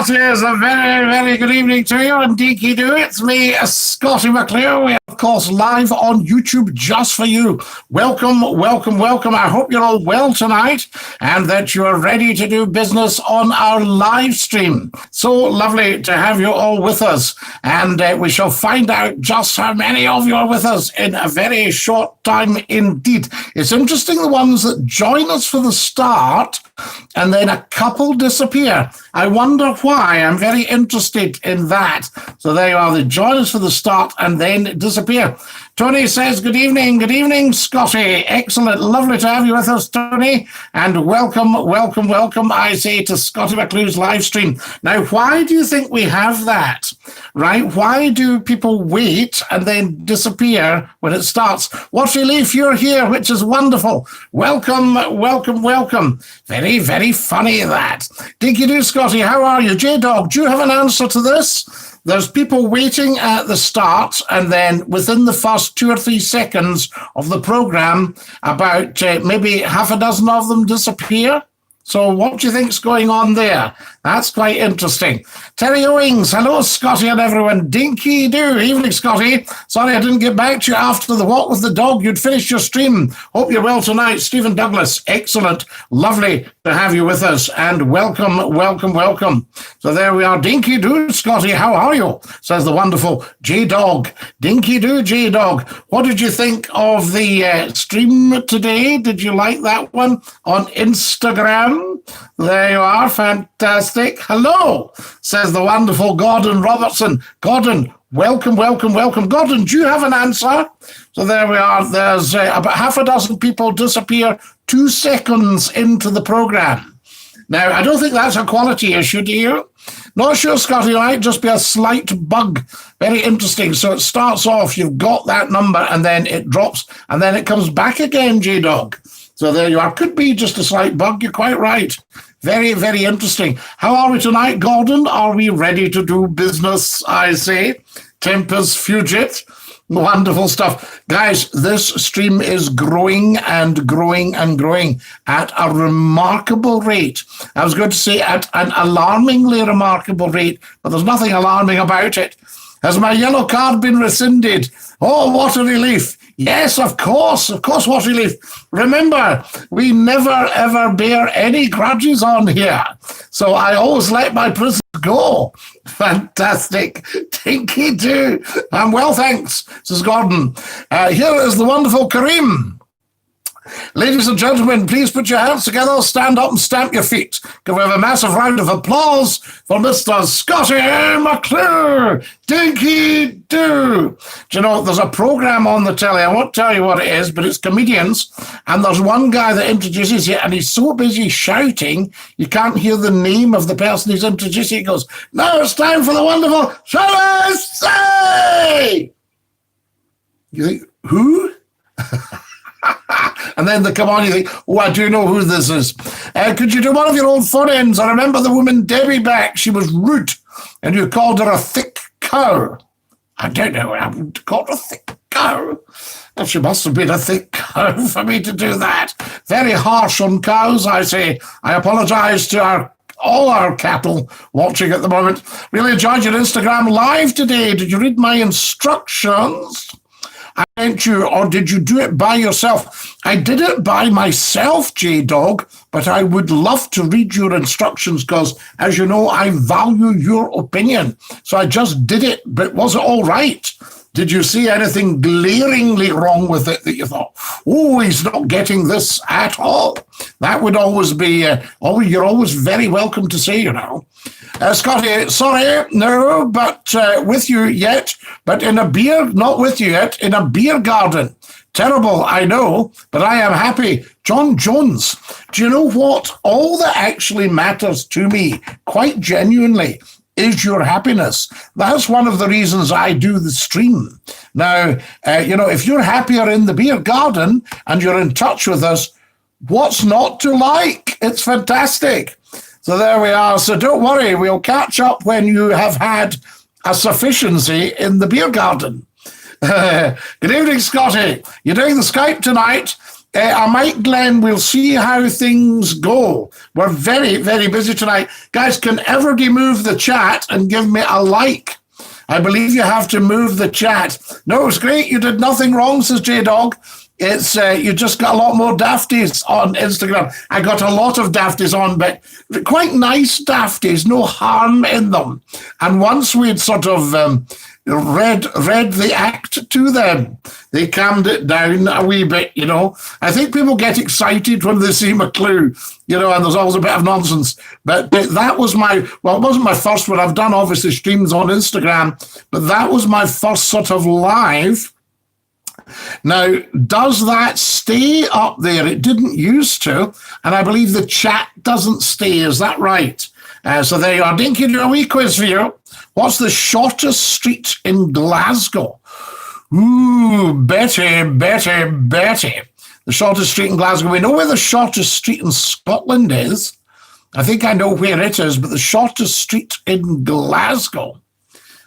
Scotties, a very, very good evening to you, and Deaky Do. It's me, Scottie McClue. We are, of course, live on YouTube just for you. Welcome, welcome, welcome. I hope you're all well tonight and that you are ready to do business on our live stream. So lovely to have you all with us, and we shall find out just how many of you are with us in a very short time indeed. It's interesting, the ones that join us for the start and then a couple disappear. I wonder why. I'm very interested in that. So there you are. They join us for the start and then disappear. Tony says, good evening, Scottie. Excellent. Lovely to have you with us, Tony. And welcome, welcome, welcome, I say, to Scottie McClue's live stream. Now, why do you think we have that? Right? Why do people wait and then disappear when it starts? What relief you're here, which is wonderful. Welcome, welcome, welcome. Very, very funny, that. Dinky Do, Scottie, how are you? J-Dog, do you have an answer to this? There's people waiting at the start, and then within the first 2 or 3 seconds of the program, about maybe half a dozen of them disappear. So what do you think's going on there? That's quite interesting. Terry Owings, hello, Scottie and everyone. Dinky Do, evening, Scottie. Sorry I didn't get back to you after the walk with the dog. You'd finished your stream. Hope you're well tonight. Stephen Douglas, excellent. Lovely to have you with us, and welcome, welcome, welcome. So there we are. Dinky Do, Scottie, how are you? Says the wonderful J-Dog. Dinky Do, J-Dog. What did you think of the stream today? Did you like that one on Instagram? There you are. Fantastic. Hello, says the wonderful Gordon Robertson. Gordon, welcome, welcome, welcome. Gordon, do you have an answer? So there we are. There's about half a dozen people disappear 2 seconds into the program. Now, I don't think that's a quality issue, do you? Not sure, Scottie. It might just be a slight bug. Very interesting. So it starts off, you've got that number, and then it drops, and then it comes back again, J-Dog. So there you are. Could be just a slight bug. You're quite right. Very, very interesting. How are we tonight, Gordon? Are we ready to do business, I say? Tempers fugit. Wonderful stuff. Guys, this stream is growing and growing and growing at a remarkable rate. I was going to say at an alarmingly remarkable rate, but there's nothing alarming about it. Has my yellow card been rescinded? Oh, what a relief. Yes, of course, what relief. Remember, we never, ever bear any grudges on here. So I always let my prisoners go. Fantastic. Dinky Do. I'm well, thanks, says Gordon. Here is the wonderful Kareem. Ladies and gentlemen, please put your hands together, stand up and stamp your feet. Can we have a massive round of applause for Mr. Scottie McClue? Dinky Do. Do you know, there's a program on the telly, I won't tell you what it is, but it's comedians, and there's one guy that introduces it, and he's so busy shouting, you can't hear the name of the person he's introducing. He goes, now it's time for the wonderful, shall I say? You think, who? And then they come on, you think, oh, I do know who this is. Could you do one of your old phone-ins? I remember the woman Debbie back. She was rude, and you called her a thick cow. I don't know. I called her a thick cow. Well, she must have been a thick cow for me to do that. Very harsh on cows, I say. I apologise to all our cattle watching at the moment. Really enjoyed your Instagram live today. Did you read my instructions? I meant you, or did you do it by yourself? I did it by myself, J-Dog, but I would love to read your instructions because, as you know, I value your opinion. So I just did it, but was it all right? Did you see anything glaringly wrong with it that you thought, oh, he's not getting this at all? That would always be, you're always very welcome to say, you know. Scottie, sorry, no, but with you yet, but in a beer, not with you yet, in a beer garden. Terrible, I know, but I am happy. John Jones, do you know what? All that actually matters to me, quite genuinely, is your happiness. That's one of the reasons I do the stream. Now, if you're happier in the beer garden and you're in touch with us, what's not to like? It's fantastic. So there we are. So don't worry, we'll catch up when you have had a sufficiency in the beer garden. Good evening, Scottie. You're doing the Skype tonight. I might, Glenn. We'll see how things go. We're very, very busy tonight. Guys, can everybody move the chat and give me a like? I believe you have to move the chat. No, it's great. You did nothing wrong, says J-Dog. It's you just got a lot more dafties on Instagram. I got a lot of dafties on, but quite nice dafties, no harm in them. And once we'd sort of read the act to them, they calmed it down a wee bit, you know. I think people get excited when they see McClue, you know, and there's always a bit of nonsense. But that was it wasn't my first one. I've done obviously streams on Instagram, but that was my first sort of live. Now, does that stay up there? It didn't used to, and I believe the chat doesn't stay. Is that right? So there you are. Dinky, do a wee quiz for you. What's the shortest street in Glasgow? Ooh, Betty. The shortest street in Glasgow. We know where the shortest street in Scotland is. I think I know where it is, but the shortest street in Glasgow.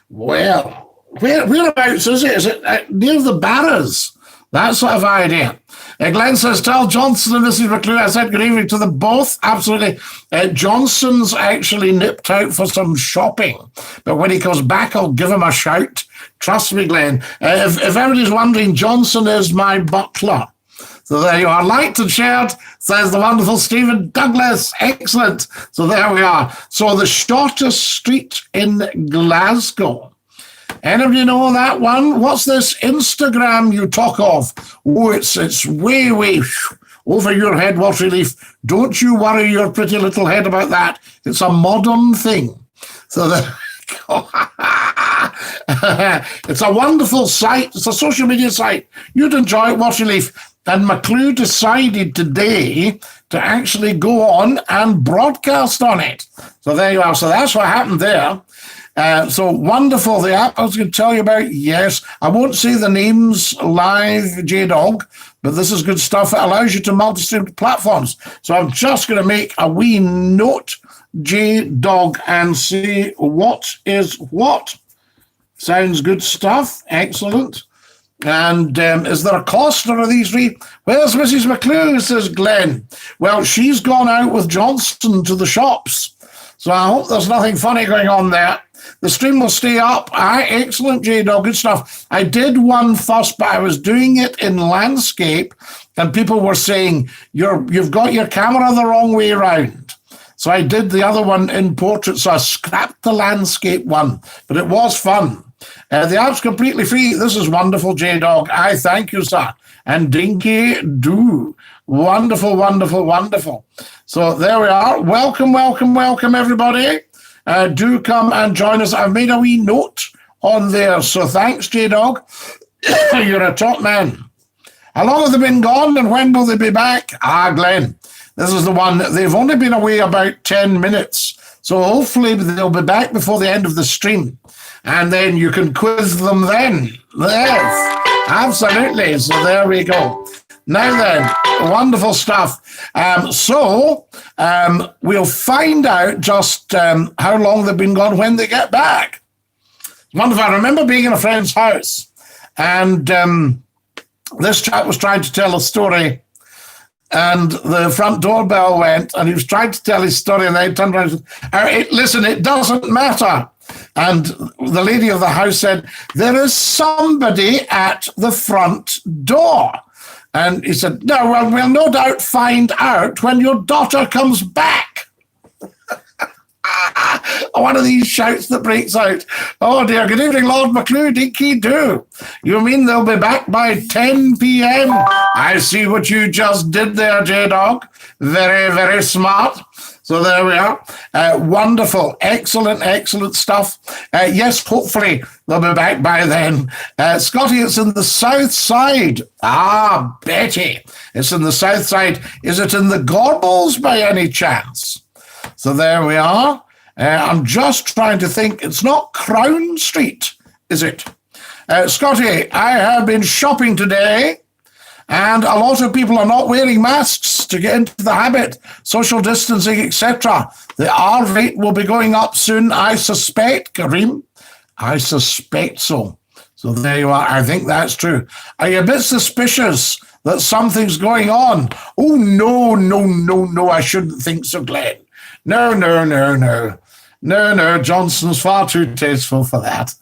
Well, whereabouts is it? Is it near the Barras? That sort of idea. Glenn says, tell Johnson and Mrs. McClue I said good evening to them both. Absolutely. Johnson's actually nipped out for some shopping, but when he comes back, I'll give him a shout. Trust me, Glenn. If everybody's wondering, Johnson is my butler. So there you are. Liked and shared, says the wonderful Stephen Douglas. Excellent. So there we are. So the shortest street in Glasgow. Anybody know that one? What's this Instagram you talk of? Oh, it's way over your head, Water Leaf. Don't you worry your pretty little head about that. It's a modern thing. So it's a wonderful site. It's a social media site. You'd enjoy it, Water Leaf. And McClue decided today to actually go on and broadcast on it. So there you are. So that's what happened there. So wonderful. The app I was going to tell you about, yes. I won't say the names live, J-Dog, but this is good stuff. It allows you to multi-stream platforms. So I'm just going to make a wee note, J-Dog, and see what is what. Sounds good stuff. Excellent. And is there a cost, or are these free? Where's Mrs. McClue, says Glenn. Well, she's gone out with Johnston to the shops. So I hope there's nothing funny going on there. The stream will stay up. Excellent, J-Dog. Good stuff. I did one first, but I was doing it in landscape, and people were saying, you've got your camera the wrong way around. So I did the other one in portrait, so I scrapped the landscape one, but it was fun. The app's completely free. This is wonderful, J-Dog. I thank you, sir. And Dinky do. Wonderful, wonderful, wonderful. So there we are. Welcome, everybody. Do come and join us. I've made a wee note on there. So thanks, J-Dog. You're a top man. How long have they been gone and when will they be back? Glenn, this is the one. They've only been away about 10 minutes. So hopefully they'll be back before the end of the stream. And then you can quiz them then. Yes, absolutely. So there we go. Now then, wonderful stuff. We'll find out just how long they've been gone when they get back. Wonderful. I remember being in a friend's house, and this chap was trying to tell a story, and the front doorbell went, and he was trying to tell his story, and they turned around and said, listen, it doesn't matter. And the lady of the house said, there is somebody at the front door. And he said, no, well, we'll no doubt find out when your daughter comes back. One of these shouts that breaks out. Oh, dear. Good evening, Lord McClue. Dinky do. You mean they'll be back by 10 p.m.? I see what you just did there, J-Dog. Very, very smart. So there we are. Wonderful. Excellent stuff. Yes, hopefully they'll be back by then. Scottie, it's in the south side. Betty. It's in the south side. Is it in the Gorbals by any chance? So there we are. I'm just trying to think. It's not Crown Street, is it? Scottie, I have been shopping today, and a lot of people are not wearing masks to get into the habit, social distancing, etc. The R rate will be going up soon, I suspect, Kareem. I suspect so. So there you are. I think that's true. Are you a bit suspicious that something's going on. Oh, no, I shouldn't think so, Glenn. No, Johnson's far too tasteful for that.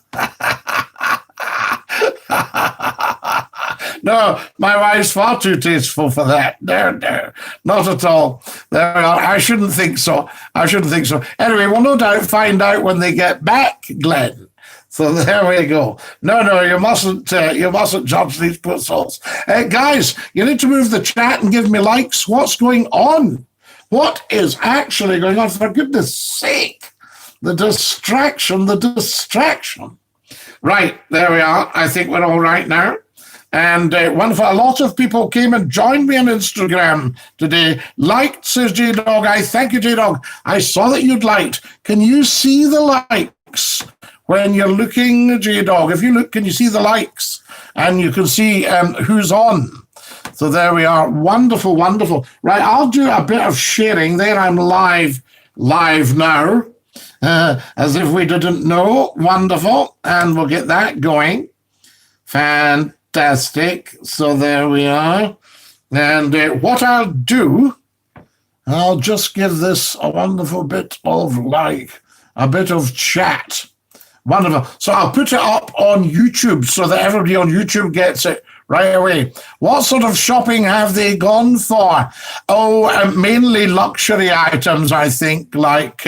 No, my wife's far too tasteful for that. No, not at all. There we are. I shouldn't think so. Anyway, we'll no doubt find out when they get back, Glenn. So there we go. No, you mustn't judge these poor souls. Guys, you need to move the chat and give me likes. What's going on? What is actually going on? For goodness sake. The distraction. Right, there we are. I think we're all right now. And a lot of people came and joined me on Instagram today. Liked, says J-Dog. I thank you, J-Dog. I saw that you'd liked. Can you see the likes when you're looking, J-Dog? If you look, can you see the likes? And you can see who's on. So there we are. Wonderful. Right, I'll do a bit of sharing. There I'm live now. As if we didn't know. Wonderful. And we'll get that going. Fantastic. So there we are. And what I'll do, I'll just give this a wonderful bit of a bit of chat. Wonderful. So I'll put it up on YouTube so that everybody on YouTube gets it right away. What sort of shopping have they gone for? Oh, mainly luxury items, I think, like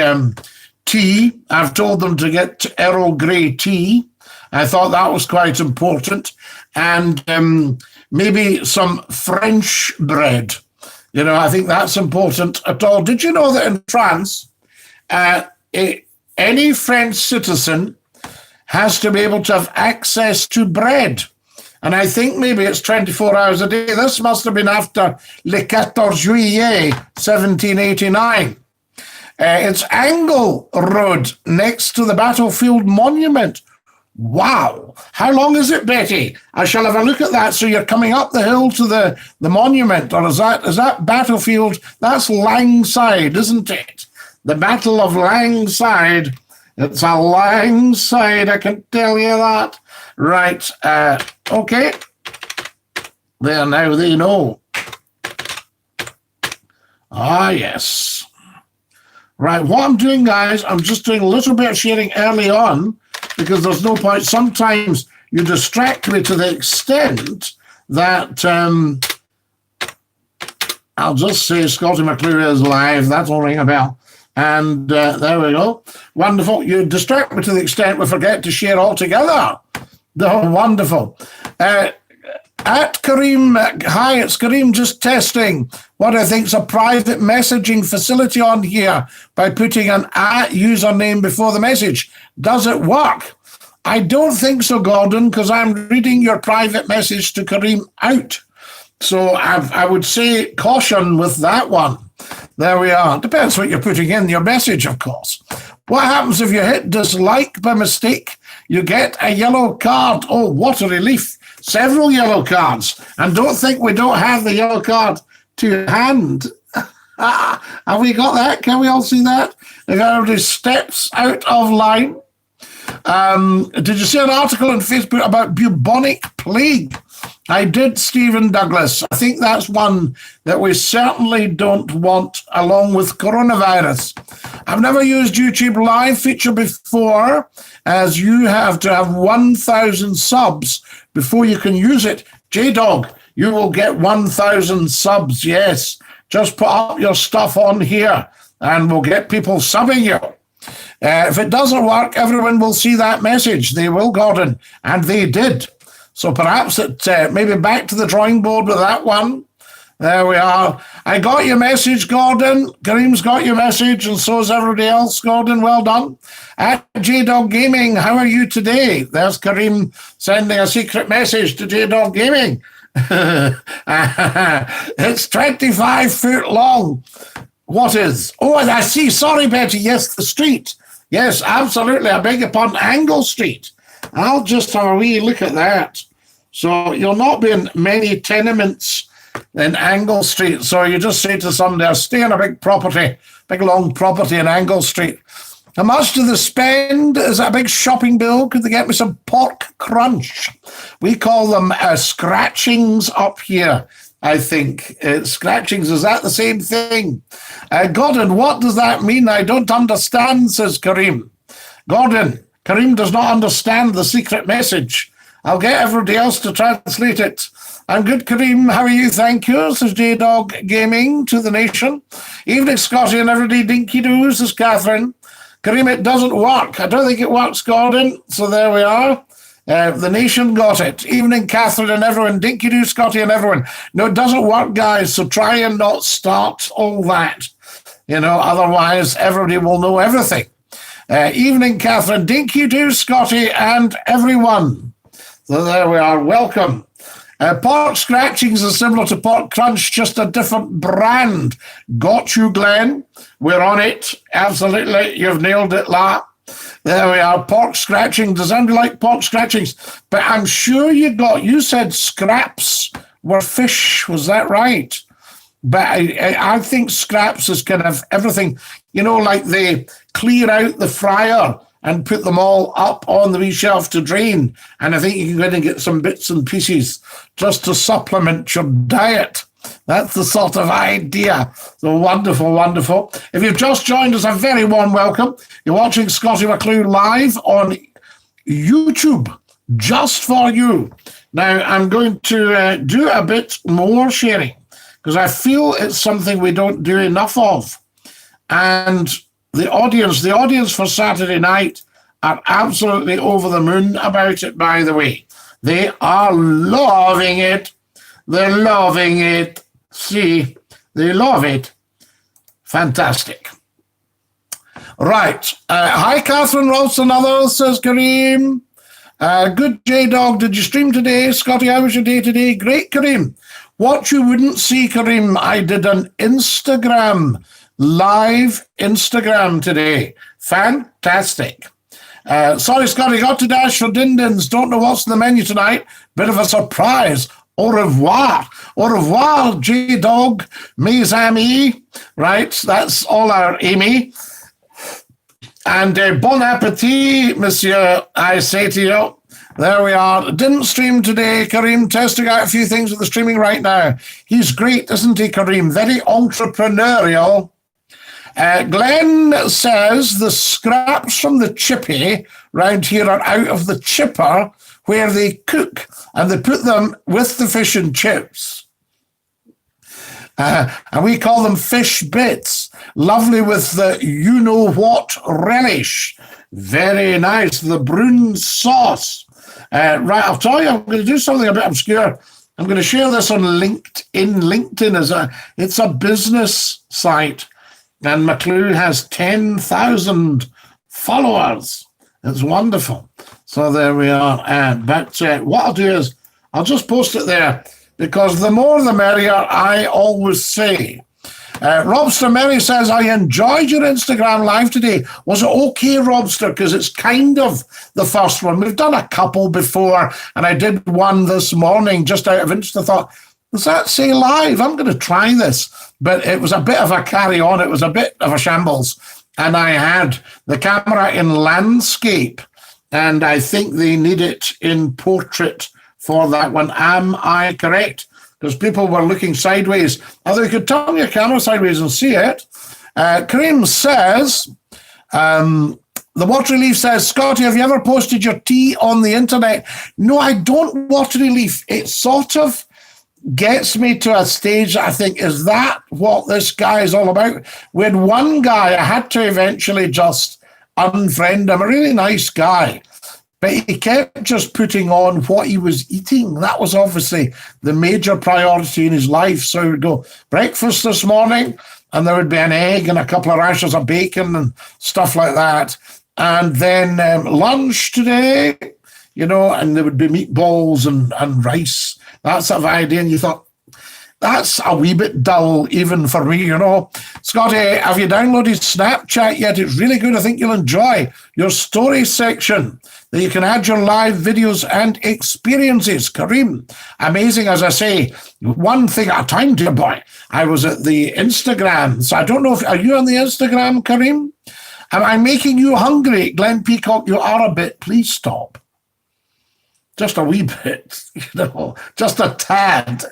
tea. I've told them to get Earl Grey tea. I thought that was quite important. And maybe some French bread. I think that's important at all. Did you know that in France, any French citizen has to be able to have access to bread? And I think maybe it's 24 hours a day. This must have been after Le 14 Juillet, 1789. It's Angle Road next to the Battlefield Monument. Wow. How long is it, Betty? I shall have a look at that. So you're coming up the hill to the monument, or is that Battlefield? That's Langside, isn't it? The Battle of Langside. It's a Langside, I can tell you that. Right. Okay. There, now they know. Ah, yes. Right, what I'm doing, guys, I'm just doing a little bit of sharing early on because there's no point. Sometimes you distract me to the extent that I'll just say Scottie McClue is live. That'll ring a bell. And there we go. Wonderful. You distract me to the extent we forget to share altogether. Oh, wonderful. At Kareem, hi, it's Kareem just testing what I think is a private messaging facility on here by putting an username before the message. Does it work? I don't think so, Gordon, because I'm reading your private message to Kareem out. So I would say caution with that one. There we are. Depends what you're putting in your message, of course. What happens if you hit dislike by mistake? You get a yellow card. Oh, what a relief. Several yellow cards. And don't think we don't have the yellow card to hand. Have we got that? Can we all see that? If everybody steps out of line. Did you see an article on Facebook about bubonic plague? I did, Stephen Douglas. I think that's one that we certainly don't want along with coronavirus. I've never used YouTube Live feature before, as you have to have 1,000 subs before you can use it. J-Dog, you will get 1,000 subs, yes. Just put up your stuff on here and we'll get people subbing you. If it doesn't work, everyone will see that message. They will, Gordon, and they did. So perhaps maybe back to the drawing board with that one. There we are. I got your message, Gordon. Kareem's got your message, and so is everybody else. Gordon, well done. At J-Dog Gaming, how are you today? There's Kareem sending a secret message to J-Dog Gaming. It's 25 foot long. What is? Oh, I see. Sorry, Betty. Yes, the street. Yes, absolutely. I beg your pardon. Angle Street. I'll just have a wee look at that. So you'll not be in many tenements in Angle Street. So you just say to somebody, I'll stay on a big property, big long property in Angle Street. How much do they spend? Is that a big shopping bill? Could they get me some pork crunch? We call them scratchings up here. I think. Scratchings, is that the same thing? Gordon, what does that mean? I don't understand, says Kareem. Gordon, Kareem does not understand the secret message. I'll get everybody else to translate it. I'm good, Kareem. How are you? Thank you, says J-Dog Gaming to the nation. Evening, Scottie and everybody. Dinky doo, says Catherine. Kareem, it doesn't work. I don't think it works, Gordon. So there we are. The nation got it. Evening, Catherine and everyone. Dinky doo, Scottie and everyone. No, it doesn't work, guys. So try and not start all that. Otherwise everybody will know everything. Evening, Catherine. Dinky doo, Scottie and everyone. So there we are. Welcome. Pork scratchings are similar to pork crunch, just a different brand. Got you, Glenn. We're on it. Absolutely. You've nailed it, La. There we are. Pork scratching. Does anybody like pork scratchings? But I'm sure you said scraps were fish. Was that right? But I think scraps is kind of everything, like they clear out the fryer and put them all up on the wee shelf to drain. And I think you can go in and get some bits and pieces just to supplement your diet. That's the sort of idea. So wonderful, wonderful. If you've just joined us, a very warm welcome. You're watching Scottie McClue live on YouTube, just for you. Now, I'm going to do a bit more sharing because I feel it's something we don't do enough of. And the audience for Saturday night are absolutely over the moon about it, by the way. They are loving it. They're loving it. See, they love it. Fantastic. Right. Hi, Catherine Ross and others, says Kareem. Good J-Dog. Did you stream today? Scottie, how was your day today? Great, Kareem. What you wouldn't see, Kareem, I did an live Instagram today. Fantastic. Sorry, Scottie, got to dash for Dindins. Don't know what's in the menu tonight. Bit of a surprise. Au revoir. Au revoir, J-Dog, mes amis. Right, that's all our Amy. And bon appetit, monsieur, I say to you. There we are. Didn't stream today, Kareem. Testing out a few things with the streaming right now. He's great, isn't he, Kareem? Very entrepreneurial. Glenn says the scraps from the chippy round here are out of the chipper where they cook, and they put them with the fish and chips. And we call them fish bits. Lovely with the you-know-what relish. Very nice. The brune sauce. Right, I'll tell you, I'm going to do something a bit obscure. I'm going to share this on LinkedIn. LinkedIn it's a business site. And McClue has 10,000 followers. It's wonderful. So there we are. But what I'll do is I'll just post it there because the more the merrier, I always say. Robster Mary says, I enjoyed your Instagram live today. Was it okay, Robster? Because it's kind of the first one. We've done a couple before, and I did one this morning just out of interest. I thought, does that say live? I'm going to try this. But it was a bit of a carry-on. It was a bit of a shambles. And I had the camera in landscape, and I think they need it in portrait for that one. Am I correct? Because people were looking sideways. Although you could turn your camera sideways and see it. Kareem says, the Watery Leaf says, Scottie, have you ever posted your tea on the internet? No, I don't, Watery Leaf. It sort of gets me to a stage that I think, is that what this guy is all about? We had one guy, I had to eventually just unfriend him, a really nice guy. But he kept just putting on what he was eating. That was obviously the major priority in his life. So he would go, breakfast this morning, and there would be an egg and a couple of rashers of bacon and stuff like that. And then lunch today, and there would be meatballs and rice, that sort of idea. And you thought, that's a wee bit dull even for me, Scottie, have you downloaded Snapchat yet? It's really good. I think you'll enjoy your story section. That you can add your live videos and experiences. Kareem, amazing, as I say, one thing at a time, dear boy. I was at the Instagram, so I don't know are you on the Instagram, Kareem? Am I making you hungry? Glenn Peacock, you are a bit. Please stop. Just a wee bit, just a tad.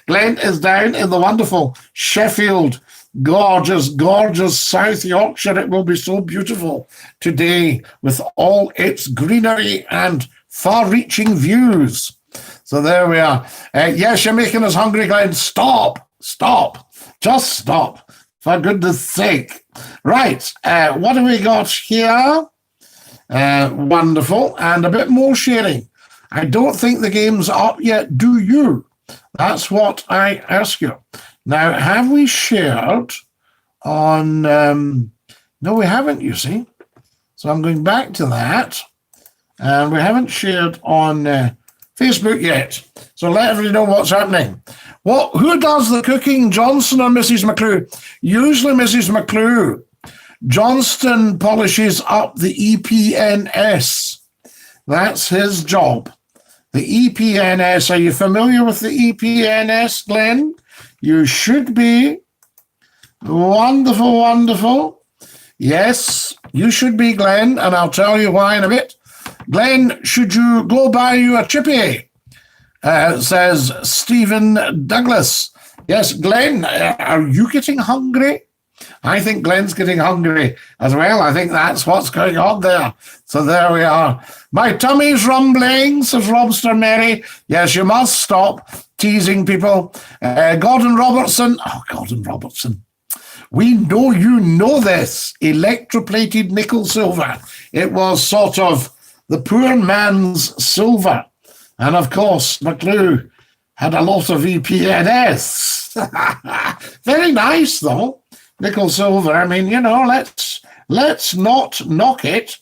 Glenn is down in the wonderful Sheffield, gorgeous, gorgeous South Yorkshire. It will be so beautiful today with all its greenery and far-reaching views. So there we are. Yes, you're making us hungry, Glenn. Stop. Just stop, for goodness sake. Right, what have we got here? Wonderful, and a bit more sharing. I don't think the game's up yet, do you? That's what I ask you. Now, have we shared on... no, we haven't, you see. So I'm going back to that. And we haven't shared on Facebook yet. So let everybody know what's happening. Who does the cooking, Johnson or Mrs. McClue? Usually Mrs. McClue. Johnston polishes up the EPNS. That's his job. The EPNS. Are you familiar with the EPNS, Glenn? You should be. Wonderful, wonderful. Yes, you should be, Glenn, and I'll tell you why in a bit. Glenn, should you go buy you a chippy? Says Stephen Douglas. Yes, Glenn, are you getting hungry? I think Glenn's getting hungry as well. I think that's what's going on there. So there we are. My tummy's rumbling, says Robster Mary. Yes, you must stop teasing people. Gordon Robertson. Oh, Gordon Robertson. We know you know this. Electroplated nickel silver. It was sort of the poor man's silver. And of course, McClue had a lot of EPNS. Very nice, though. Nickel silver. I mean, you know, let's not knock it,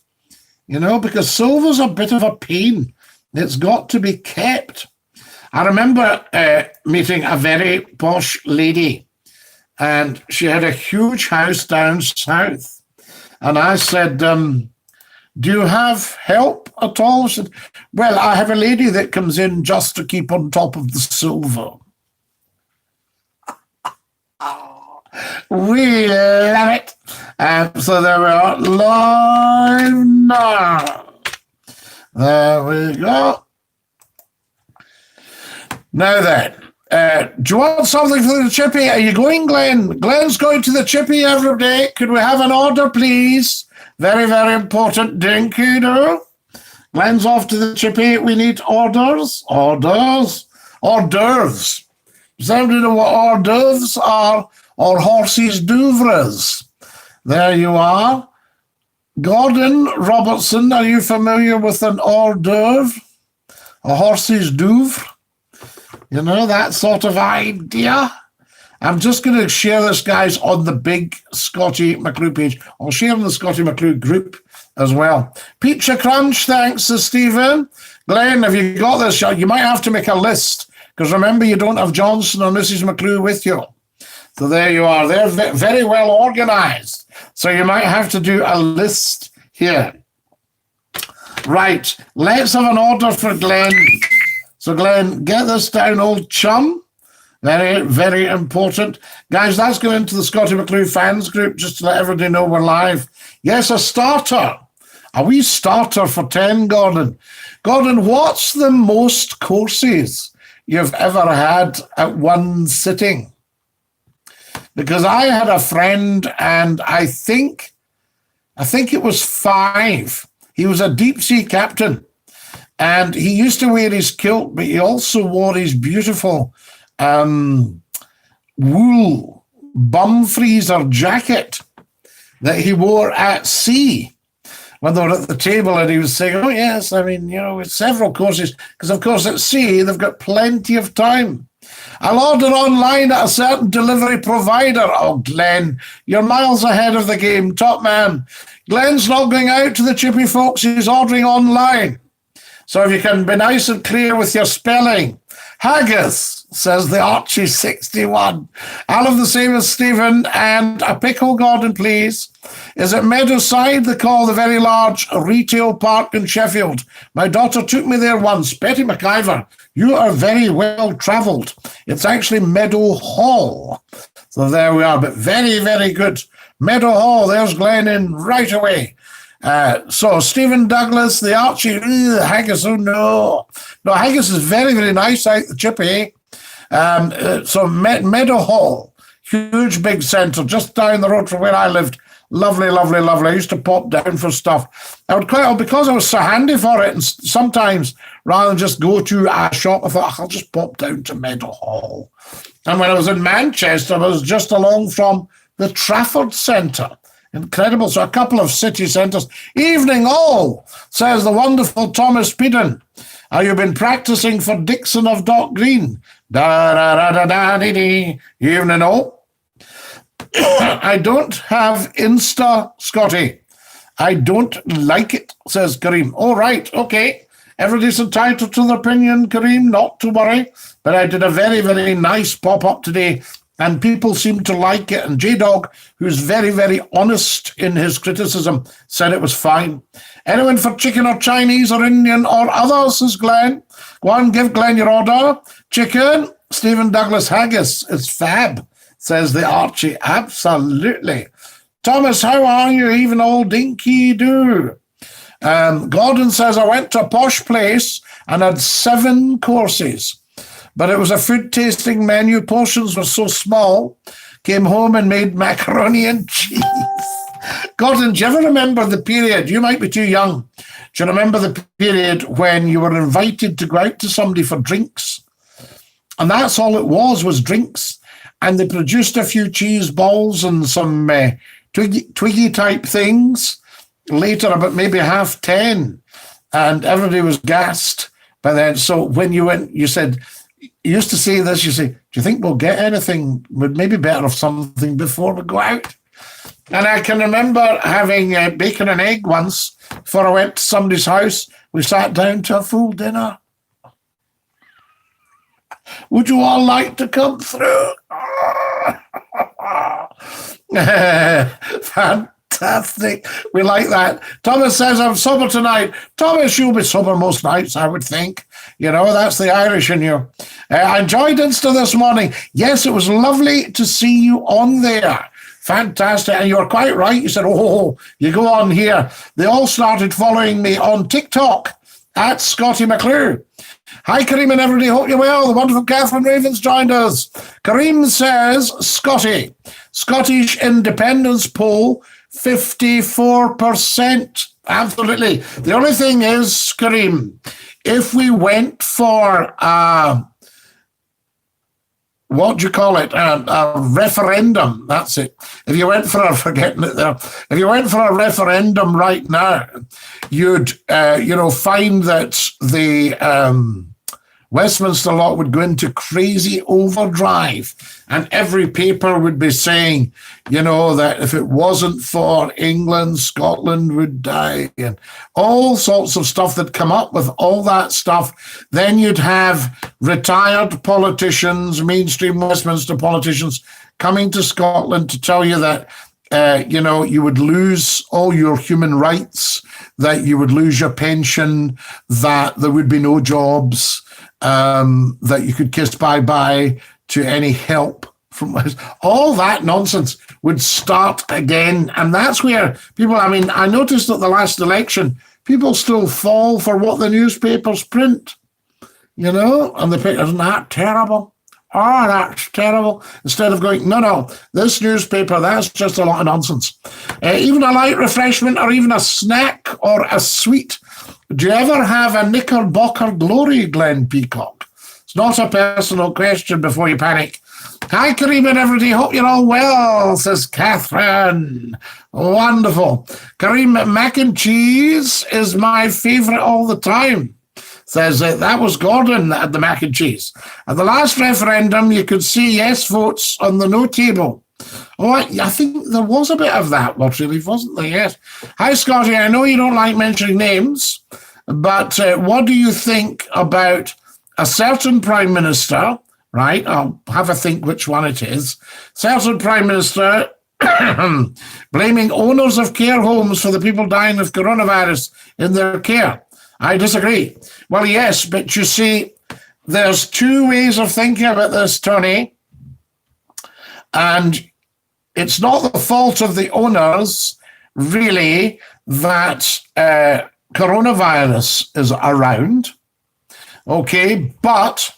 you know, because silver's a bit of a pain. It's got to be kept. I remember meeting a very posh lady, and she had a huge house down south. And I said, do you have help at all? She said, well, I have a lady that comes in just to keep on top of the silver. We love it. So there we are, live now. There we go. Now then, do you want something for the chippy? Are you going, Glenn? Glenn's going to the chippy every day. Could we have an order, please? Very, very important. Dinky do. Glenn's off to the chippy. We need orders. Orders. Hors d'oeuvres. Does anybody know what hors d'oeuvres are? Or horses d'oeuvres. There you are. Gordon Robertson, are you familiar with an hors d'oeuvre? A horses d'oeuvre? You know, that sort of idea. I'm just going to share this, guys, on the big Scottie McClue page. I'll share on the Scottie McClue group as well. Pizza Crunch, thanks to Stephen. Glenn, have you got this? You might have to make a list, because remember, you don't have Johnson or Mrs. McClue with you. So there you are. They're very well organized. So you might have to do a list here. Right. Let's have an order for Glenn. So Glenn, get this down, old chum. Very, very important. Guys, that's going into the Scottie McClue fans group, just to let everybody know we're live. Yes, a starter. A wee starter for 10, Gordon. Gordon, what's the most courses you've ever had at one sitting? Because I had a friend, and I think it was 5. He was a deep sea captain, and he used to wear his kilt, but he also wore his beautiful wool bum freezer jacket that he wore at sea when they were at the table, and he was saying, oh yes, I mean, you know, it's several courses, because of course at sea they've got plenty of time. I'll order online at a certain delivery provider. Oh, Glenn, you're miles ahead of the game, top man. Glenn's not going out to the chippy folks, he's ordering online. So if you can be nice and clear with your spelling. Haggis, says the Archie 61. I'll have the same as Stephen, and a pickle, Gordon, please. Is it Meadowside they call the very large retail park in Sheffield? My daughter took me there once. Betty McIver, you are very well travelled. It's actually Meadow Hall. So there we are, but very, very good. Meadow Hall, there's Glenn in right away. So Stephen Douglas, the Archie, haggis, oh no. No, haggis is very, very nice out the chippy. So Meadow Hall, huge big centre, just down the road from where I lived. Lovely, lovely, lovely. I used to pop down for stuff. I would because I was so handy for it, and sometimes rather than just go to a shop, I thought, I'll just pop down to Meadow Hall. And when I was in Manchester, I was just along from the Trafford Centre. Incredible. So a couple of city centres. Evening all, says the wonderful Thomas Peden. Have you been practising for Dixon of Dock Green? Da-da-da-da-da-dee-dee. Evening all. I don't have Insta, Scotty. I don't like it, says Kareem. Oh, right, okay. Everybody's entitled to their opinion, Kareem, not to worry. But I did a very, very nice pop-up today, and people seem to like it. And J-Dog, who's very, very honest in his criticism, said it was fine. Anyone for chicken or Chinese or Indian or others, says Glenn. Go on, give Glenn your order. Chicken, Stephen Douglas haggis. It's fab, says the Archie. Absolutely. Thomas, how are you? Even old dinky do. Gordon says, I went to a posh place and had 7 courses, but it was a food tasting menu. Portions were so small. Came home and made macaroni and cheese. Gordon, do you ever remember the period? You might be too young. Do you remember the period when you were invited to go out to somebody for drinks? And that's all it was drinks. And they produced a few cheese balls and some twiggy type things later, about maybe 10:30, and everybody was gassed by then. So when you went, you said, you used to say this, you say, do you think we'll get anything? We'd maybe better have something before we go out. And I can remember having bacon and egg once before I went to somebody's house. We sat down to a full dinner. Would you all like to come through? Fantastic. We like that. Thomas says, I'm sober tonight. Thomas, you'll be sober most nights, I would think. You know, that's the Irish in you. I enjoyed Insta this morning. Yes, it was lovely to see you on there. Fantastic. And you were quite right. You said, oh, you go on here. They all started following me on TikTok at SCOTTIE McCLUE. Hi, Kareem and everybody. Hope you're well. The wonderful Catherine Ravens joined us. Kareem says, Scotty, Scottish independence poll, 54%. Absolutely. The only thing is, Kareem, if we went for what do you call it? A referendum. That's it. If you went for if you went for a referendum right now, you'd find that the Westminster lot would go into crazy overdrive, and every paper would be saying, that if it wasn't for England, Scotland would die, and all sorts of stuff that come up with all that stuff. Then you'd have retired politicians, mainstream Westminster politicians, coming to Scotland to tell you that, you would lose all your human rights, that you would lose your pension, that there would be no jobs, that you could kiss bye-bye to any help from all that nonsense would start again. And that's where people, I noticed at the last election, people still fall for what the newspapers print, and the paper, isn't that terrible? Oh, that's terrible. Instead of going, no, this newspaper, that's just a lot of nonsense. Even a light refreshment or even a snack or a sweet. Do you ever have a Knickerbocker glory, Glenn Peacock? It's not a personal question before you panic. Hi, Kareem and everybody. Hope you're all well, says Catherine. Wonderful. Kareem, mac and cheese is my favourite all the time. Says that was Gordon that had the mac and cheese. At the last referendum, you could see yes votes on the no table. Oh, I think there was a bit of that, wasn't there? Yes. Hi, Scotty. I know you don't like mentioning names, but what do you think about a certain Prime Minister, right? I'll have a think which one it is. Certain Prime Minister blaming owners of care homes for the people dying of coronavirus in their care. I disagree. Well, yes, but you see, there's 2 ways of thinking about this, Tony. And it's not the fault of the owners, really that coronavirus is around, okay, but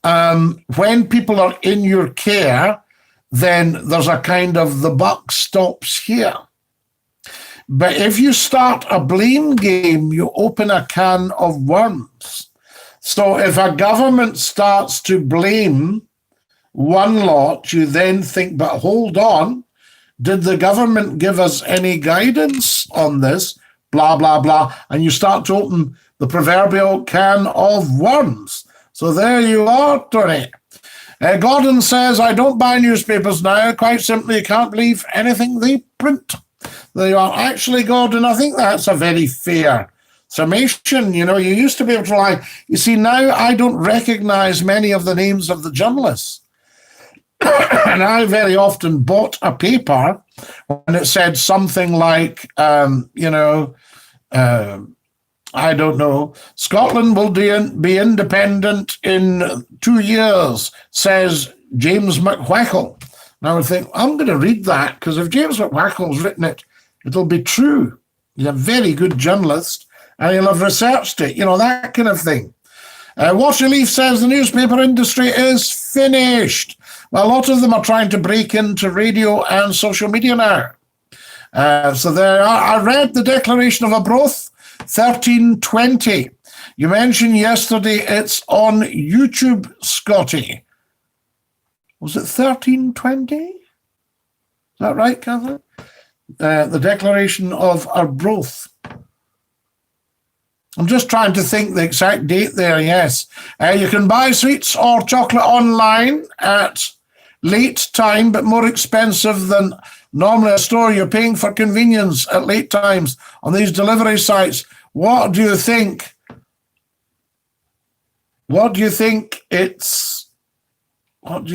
when people are in your care, then there's a kind of the buck stops here. But if you start a blame game, you open a can of worms. So if a government starts to blame one lot, you then think, but hold on, did the government give us any guidance on this? Blah, blah, blah. And you start to open the proverbial can of worms. So there you are, Tony. Gordon says, I don't buy newspapers now. Quite simply, you can't believe anything they print. There you are. Actually, Gordon, I think that's a very fair summation. You know, you used to be able to lie. You see, now I don't recognize many of the names of the journalists. And I very often bought a paper when it said something like, I don't know, Scotland will be independent in 2 years, says James McWhackle. And I would think, I'm going to read that, because if James McWhackle's written it, it'll be true. He's a very good journalist, and he'll have researched it, you know, that kind of thing. Water Leaf says the newspaper industry is finished. Well, a lot of them are trying to break into radio and social media now. So there are. I read the Declaration of Arbroath, 1320. You mentioned yesterday it's on YouTube, Scottie. Was it 1320? Is that right, Catherine? The Declaration of Arbroath. I'm just trying to think the exact date there, yes. You can buy sweets or chocolate online at late time, but more expensive than normally a store. You're paying for convenience at late times on these delivery sites. What do you think? What do you think it's? Not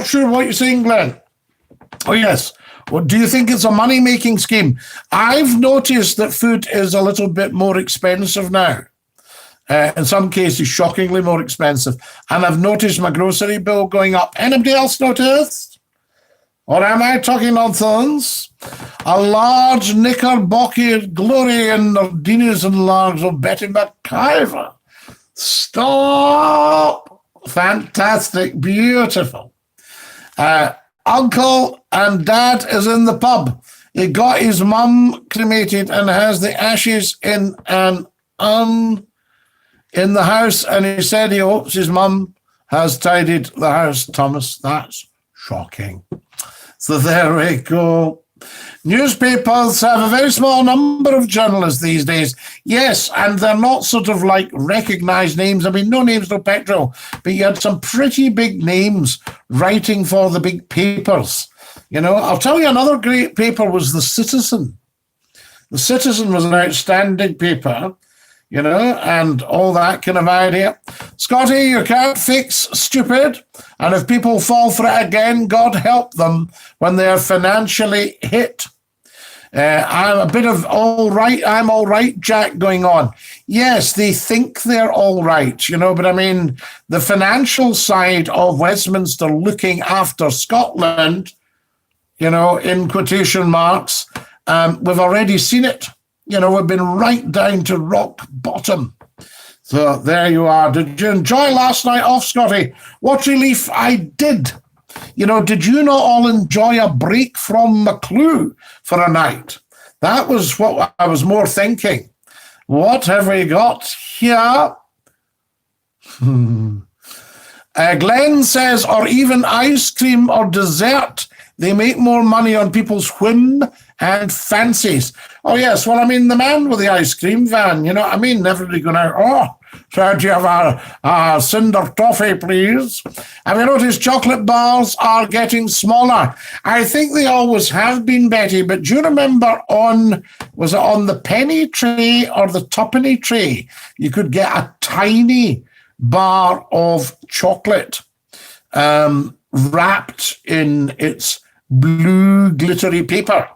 sure what you're saying, Glenn. Oh, yes. Well, do you think it's a money-making scheme? I've noticed that food is a little bit more expensive now. In some cases, shockingly more expensive. And I've noticed my grocery bill going up. Anybody else noticed? Or am I talking nonsense? A large knickerbocker glory in Nardini's and Largs of Betty McIver. Stop! Fantastic, beautiful. Uncle and Dad is in the pub. He got his mum cremated and has the ashes in the house, and he said he hopes his mum has tidied the house. Thomas, that's shocking. So there we go. Newspapers have a very small number of journalists these days. Yes, and they're not sort of like recognised names. I mean, no names, no petrol. But you had some pretty big names writing for the big papers. You know, I'll tell you another great paper was The Citizen. The Citizen was an outstanding paper, you know, and all that kind of idea. Scottie, you can't fix stupid. And if people fall for it again, God help them when they're financially hit. I'm a bit of all right, I'm all right, Jack, going on. Yes, they think they're all right, you know, but I mean, the financial side of Westminster looking after Scotland, you know, in quotation marks, we've already seen it. You know, we've been right down to rock bottom. So there you are. Did you enjoy last night off, Scottie? Watery Leaf, I did. You know, did you not all enjoy a break from McClue for a night? That was what I was more thinking. What have we got here? Glenn says, or even ice cream or dessert. They make more money on people's whim and fancies. Oh, yes. Well, I mean, the man with the ice cream van, you know what I mean? Everybody going out, oh, so do you have a cinder toffee, please? Have you noticed chocolate bars are getting smaller? I think they always have been, Betty, but do you remember was it on the penny tray or the tuppenny tray? You could get a tiny bar of chocolate wrapped in its blue glittery paper.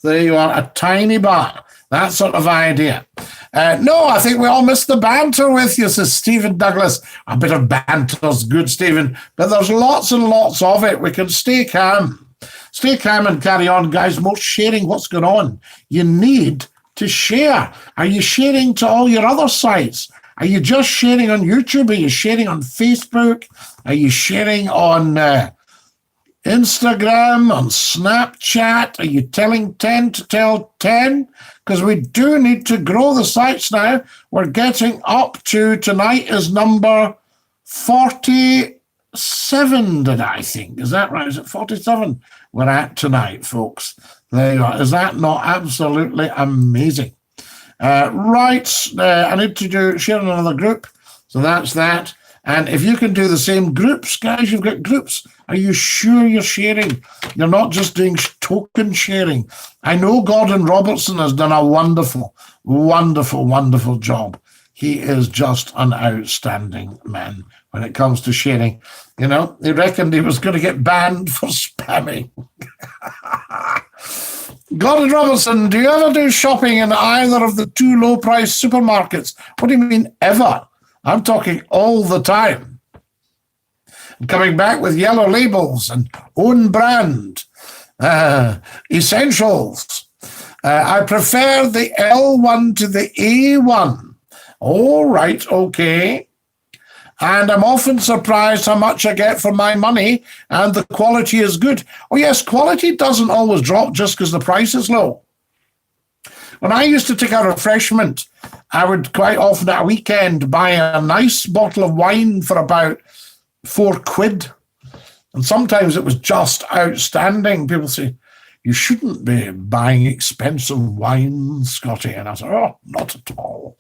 There you are, a tiny bar. That sort of idea. No, I think we all missed the banter with you, says Stephen Douglas. A bit of banter's good, Stephen, but there's lots and lots of it. We can stay calm. Stay calm and carry on, guys. More sharing what's going on. You need to share. Are you sharing to all your other sites? Are you just sharing on YouTube? Are you sharing on Facebook? Are you sharing on Instagram, on Snapchat? Are you telling 10 to tell 10? Because we do need to grow the sites now. We're getting up to, tonight is number 47, I think. Is that right? Is it 47 we're at tonight, folks? There you are. Is that not absolutely amazing? Right, I need to share in another group. So that's that. And if you can do the same groups, guys, you've got groups. Are you sure you're sharing? You're not just doing token sharing. I know Gordon Robertson has done a wonderful, wonderful, wonderful job. He is just an outstanding man when it comes to sharing. You know, he reckoned he was going to get banned for spamming. Gordon Robertson, do you ever do shopping in either of the two low-price supermarkets? What do you mean, ever? I'm talking all the time. I'm coming back with yellow labels and own brand, essentials. I prefer the L1 to the A1. All right, okay. And I'm often surprised how much I get for my money, and the quality is good. Oh, yes, quality doesn't always drop just because the price is low. When I used to take a refreshment, I would quite often at a weekend buy a nice bottle of wine for about £4. And sometimes it was just outstanding. People say, you shouldn't be buying expensive wine, Scottie. And I said, oh, not at all.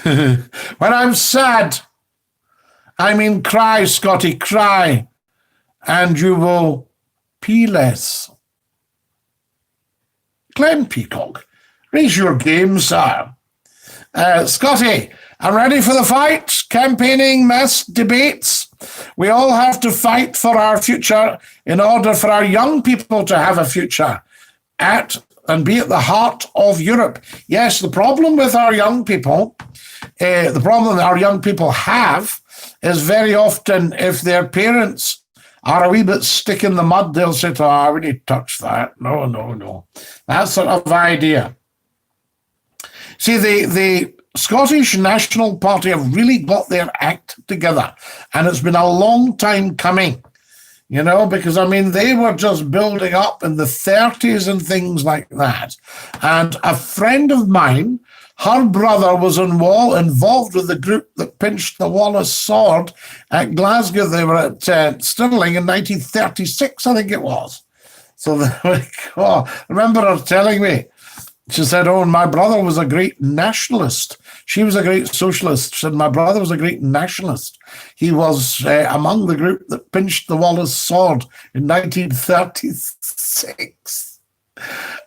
When I'm sad, I mean cry, Scottie, cry, and you will pee less. Glenn Peacock, raise your game, sir. Scottie, I'm ready for the fight. Campaigning, mass debates. We all have to fight for our future in order for our young people to have a future at and be at the heart of Europe. Yes, the problem with our young people, the problem that our young people have is very often if their parents are a wee bit stick in the mud, they'll say, oh, we need to touch that. No, no, no. That sort of idea. See, the Scottish National Party have really got their act together, and it's been a long time coming, you know, because, I mean, they were just building up in the 30s and things like that. And a friend of mine, her brother was involved with the group that pinched the Wallace sword at Glasgow. They were at Stirling in 1936, I think it was. So I remember her telling me, she said, oh, my brother was a great nationalist. She was a great socialist. She said, my brother was a great nationalist. He was among the group that pinched the Wallace sword in 1936.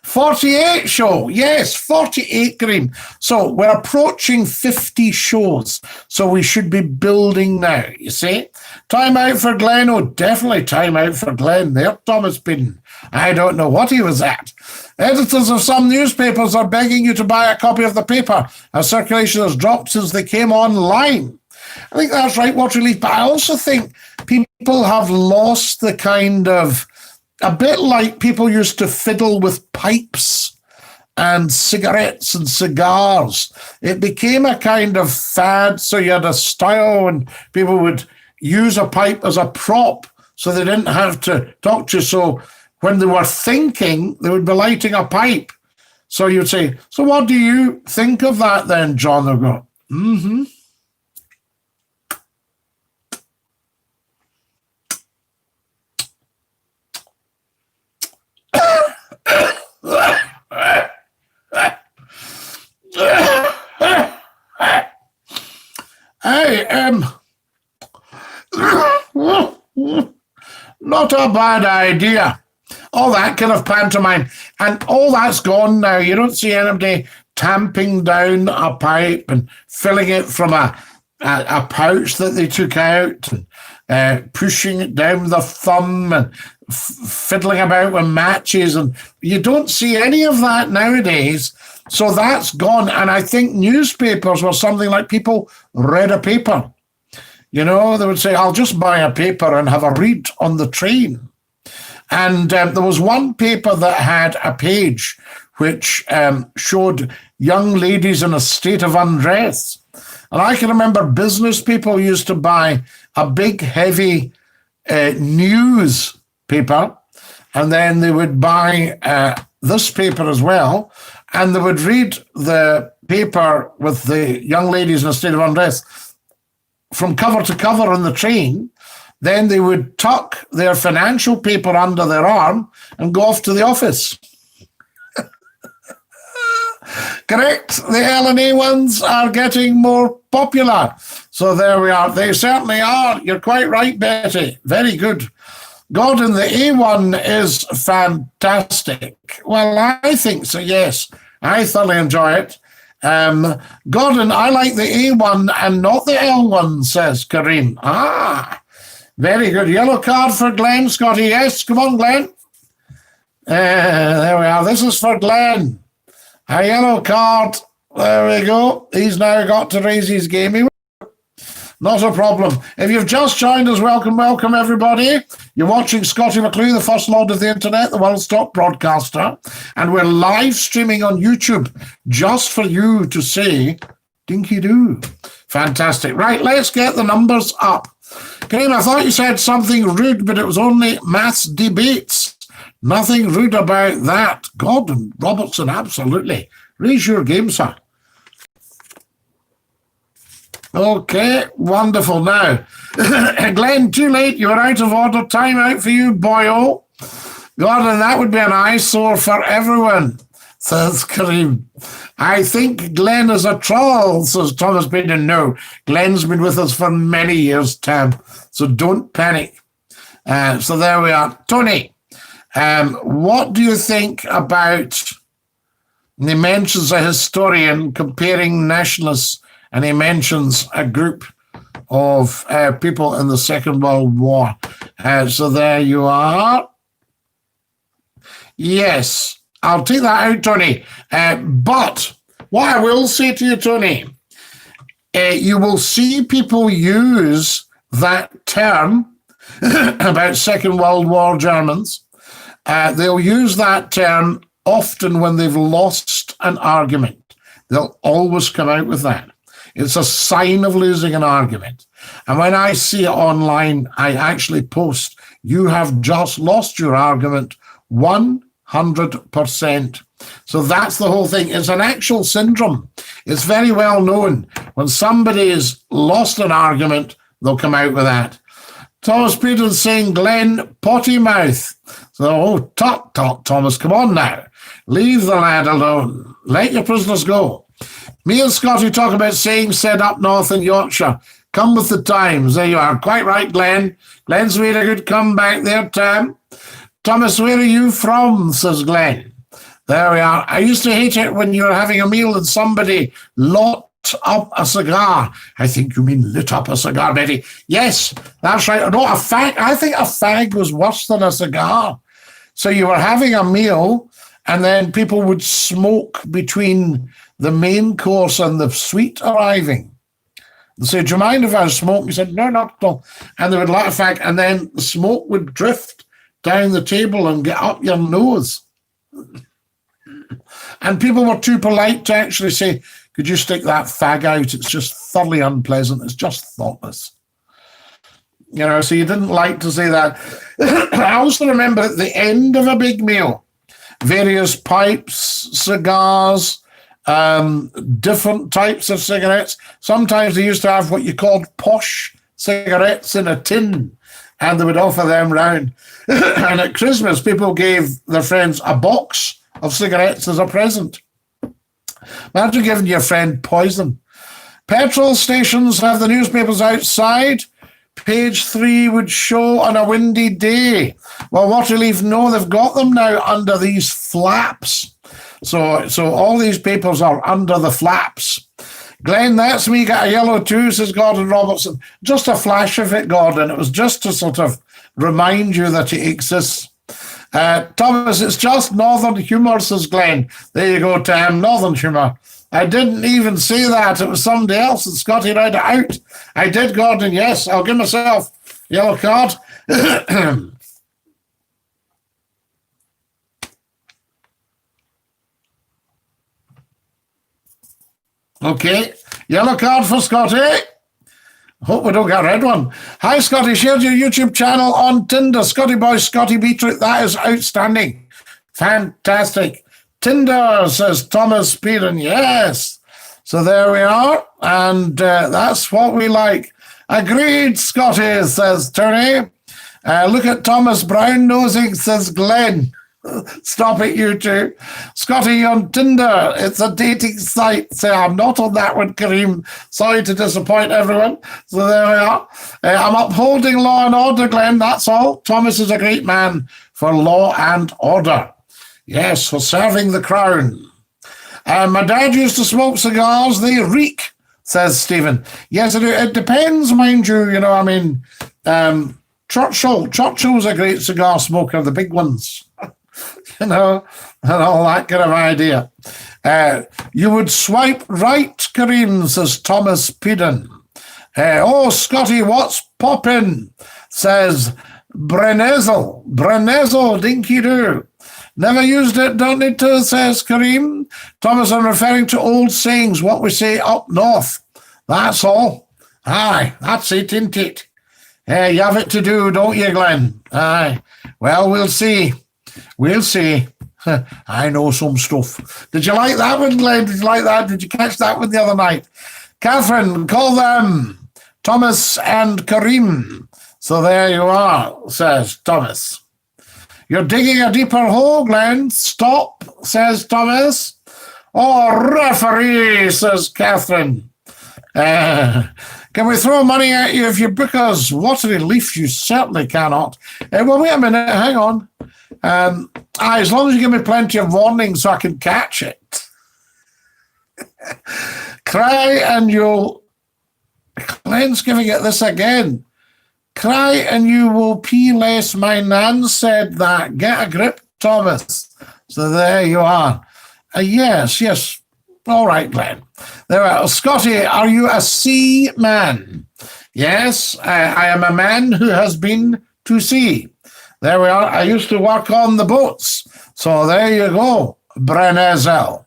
48 show. Yes, 48, Green. So we're approaching 50 shows. So we should be building now, you see. Time out for Glenn. Oh, definitely time out for Glenn there. Thomas Peden. I don't know what he was at. Editors of some newspapers are begging you to buy a copy of the paper, as circulation has dropped since they came online. I think that's right, Water Relief. But I also think people have lost the kind of, a bit like people used to fiddle with pipes and cigarettes and cigars. It became a kind of fad, so you had a style and people would use a pipe as a prop so they didn't have to talk to you. So when they were thinking, they would be lighting a pipe. So you'd say, so what do you think of that then, John? They'll go, mm-hmm. Not a bad idea. All that kind of pantomime. And all that's gone now. You don't see anybody tamping down a pipe and filling it from a pouch that they took out and pushing it down the thumb and fiddling about with matches. And you don't see any of that nowadays. So that's gone. And I think newspapers were something like people read a paper. You know, they would say, I'll just buy a paper and have a read on the train. And there was one paper that had a page which showed young ladies in a state of undress. And I can remember business people used to buy a big, heavy news paper, and then they would buy this paper as well, and they would read the paper with the young ladies in a state of undress from cover to cover on the train. Then they would tuck their financial paper under their arm and go off to the office. Correct. The L&A ones are getting more popular. So there we are. They certainly are. You're quite right, Betty. Very good. Gordon, the A1 is fantastic. Well, I think so, yes. I thoroughly enjoy it. Gordon, I like the A1 and not the L1, says Kareem. Very good. Yellow card for Glenn, Scottie. Yes, come on, Glenn. There we are. This is for Glenn. A yellow card. There we go. He's now got to raise his game. Not a problem. If you've just joined us, welcome, welcome, everybody. You're watching Scottie McClue, the first lord of the internet, the world's top broadcaster. And we're live streaming on YouTube just for you to say, dinky-doo. Fantastic. Right, let's get the numbers up. Graham, I thought you said something rude, but it was only maths debates. Nothing rude about that. Gordon Robertson, absolutely. Raise your game, sir. Okay, wonderful. Now, Glenn, too late. You were out of order. Time out for you, boyo. Gordon, that would be an eyesore for everyone, says Kareem. I think Glenn is a troll, says Thomas Payton. No, Glenn's been with us for many years, Tam, so don't panic. So there we are. Tony, what do you think about, and he mentions a historian comparing nationalists, and he mentions a group of people in the Second World War. So there you are. Yes, I'll take that out, Tony. But what I will say to you, Tony, you will see people use that term about Second World War Germans. They'll use that term often when they've lost an argument. They'll always come out with that. It's a sign of losing an argument. And when I see it online, I actually post, you have just lost your argument 100%. So that's the whole thing. It's an actual syndrome. It's very well known. When somebody's lost an argument, they'll come out with that. Thomas Peter's saying, Glenn, potty mouth. So, tut, Thomas, come on now. Leave the lad alone. Let your prisoners go. Me and Scottie talk about saying said up north in Yorkshire. Come with the times. There you are. Quite right, Glenn. Glenn's made a good comeback there, Tam. Thomas, where are you from, says Glenn. There we are. I used to hate it when you were having a meal and somebody lit up a cigar. I think you mean lit up a cigar, Betty. Yes, that's right. No, a fag. I think a fag was worse than a cigar. So you were having a meal and then people would smoke between the main course and the sweet arriving. They said, do you mind if I smoke? He said, no, not at all. And they would light a fag, and then the smoke would drift down the table and get up your nose. And people were too polite to actually say, could you stick that fag out? It's just thoroughly unpleasant. It's just thoughtless. You know, so you didn't like to say that. I also remember at the end of a big meal, various pipes, cigars, different types of cigarettes. Sometimes they used to have what you called posh cigarettes in a tin, and they would offer them round. And at Christmas, people gave their friends a box of cigarettes as a present. Imagine giving your friend poison. Petrol stations have the newspapers outside. Page 3 would show on a windy day. Well, Waterleaf, no, they've got them now under these flaps. So all these papers are under the flaps. Glenn, that's me, got a yellow too, says Gordon Robertson. Just a flash of it, Gordon. It was just to sort of remind you that it exists. Thomas, it's just northern humour, says Glenn. There you go, Tam, northern humour. I didn't even say that. It was somebody else, and Scottie read it out. I did, Gordon, yes. I'll give myself a yellow card. Okay. Yellow card for Scottie. Hope we don't get a red one. Hi, Scottie. Shared your YouTube channel on Tinder. Scottie Boy, Scottie Beetroot. That is outstanding. Fantastic. Tinder, says Thomas Peeden. Yes. So there we are. And that's what we like. Agreed, Scottie, says Tony. Look at Thomas Brown nosing, says Glenn. Stop it, you two. Scottie on Tinder. It's a dating site. Say, I'm not on that one, Kareem. Sorry to disappoint everyone. So there we are. I'm upholding law and order, Glenn. That's all. Thomas is a great man for law and order. Yes, for serving the crown. My dad used to smoke cigars. They reek, says Stephen. Yes, it depends, mind you. You know, I mean, Churchill's a great cigar smoker, the big ones. You know, and all that kind of idea. You would swipe right, Kareem, says Thomas Peeden. Oh, Scottie, what's poppin', says Brenezel, dinky-doo. Never used it, don't need to, says Kareem. Thomas, I'm referring to old sayings, what we say up north. That's all. Aye, that's it, isn't it? You have it to do, don't you, Glenn? Aye. Well, we'll see. We'll see. I know some stuff. Did you like that one, Glenn? Did you like that? Did you catch that one the other night? Catherine, call them Thomas and Kareem. So there you are, says Thomas. You're digging a deeper hole, Glenn. Stop, says Thomas. Oh, referee, says Catherine. Can we throw money at you if you book us? What a relief, you certainly cannot. Well, wait a minute, hang on. As long as you give me plenty of warning so I can catch it. Cry and you'll... Glenn's giving it this again. Cry and you will pee less. My nan said that. Get a grip, Thomas. So there you are. Yes. All right, Glenn. There are. Scottie, are you a sea man? Yes, I am a man who has been to sea. There we are. I used to work on the boats. So there you go, Brenezel.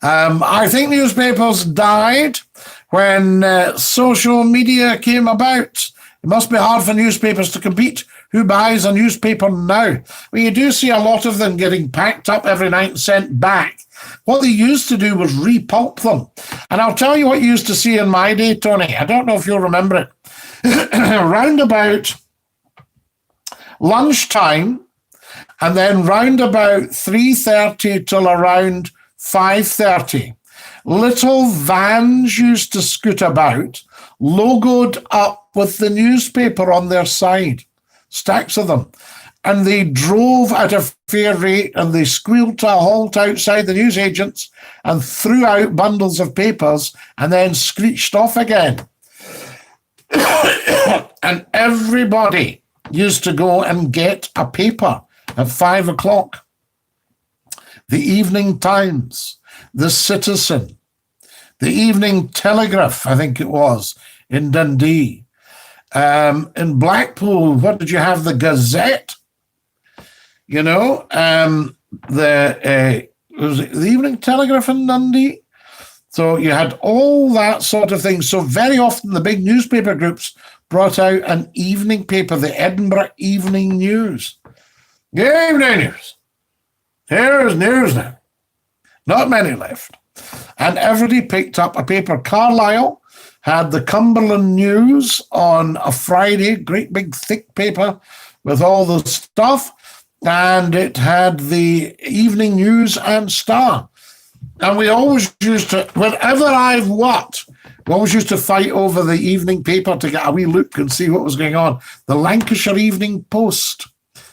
I think newspapers died when social media came about. It must be hard for newspapers to compete. Who buys a newspaper now? Well, you do see a lot of them getting packed up every night and sent back. What they used to do was repulp them. And I'll tell you what you used to see in my day, Tony. I don't know if you'll remember it. Round about lunchtime, and then round about 3:30 till around 5:30, little vans used to scoot about, logoed up with the newspaper on their side, stacks of them. And they drove at a fair rate and they squealed to a halt outside the newsagents and threw out bundles of papers and then screeched off again. And everybody used to go and get a paper at 5 o'clock. The Evening Times, the Citizen, the Evening Telegraph, I think it was, in Dundee. In Blackpool, what did you have? The Gazette. You know, was it the Evening Telegraph in Dundee? So you had all that sort of thing. So very often the big newspaper groups brought out an evening paper, the Edinburgh Evening News. Evening News. Here's news now. Not many left. And everybody picked up a paper. Carlisle had the Cumberland News on a Friday, great big thick paper with all the stuff. And it had the Evening News and Star. And we always used to, whenever I've worked, we always used to fight over the evening paper to get a wee look and see what was going on. The Lancashire Evening Post.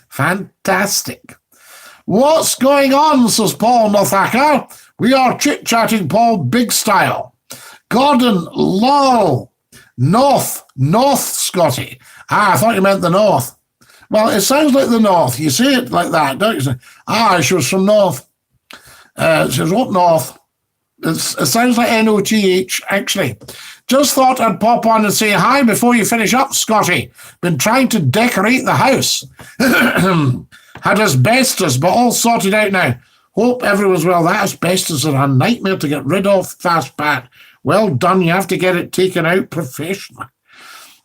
Fantastic. What's going on, says Paul Nothacker. We are chit-chatting, Paul, big style. Gordon, lol. North, Scottie. I thought you meant the North. Well, it sounds like the North. You say it like that, don't you? She was from North. She was up North. It sounds like N-O-T-H, actually. Just thought I'd pop on and say hi before you finish up, Scottie. Been trying to decorate the house. Had asbestos, but all sorted out now. Hope everyone's well. That asbestos is a nightmare to get rid of, Fast Pat. Well done. You have to get it taken out professionally.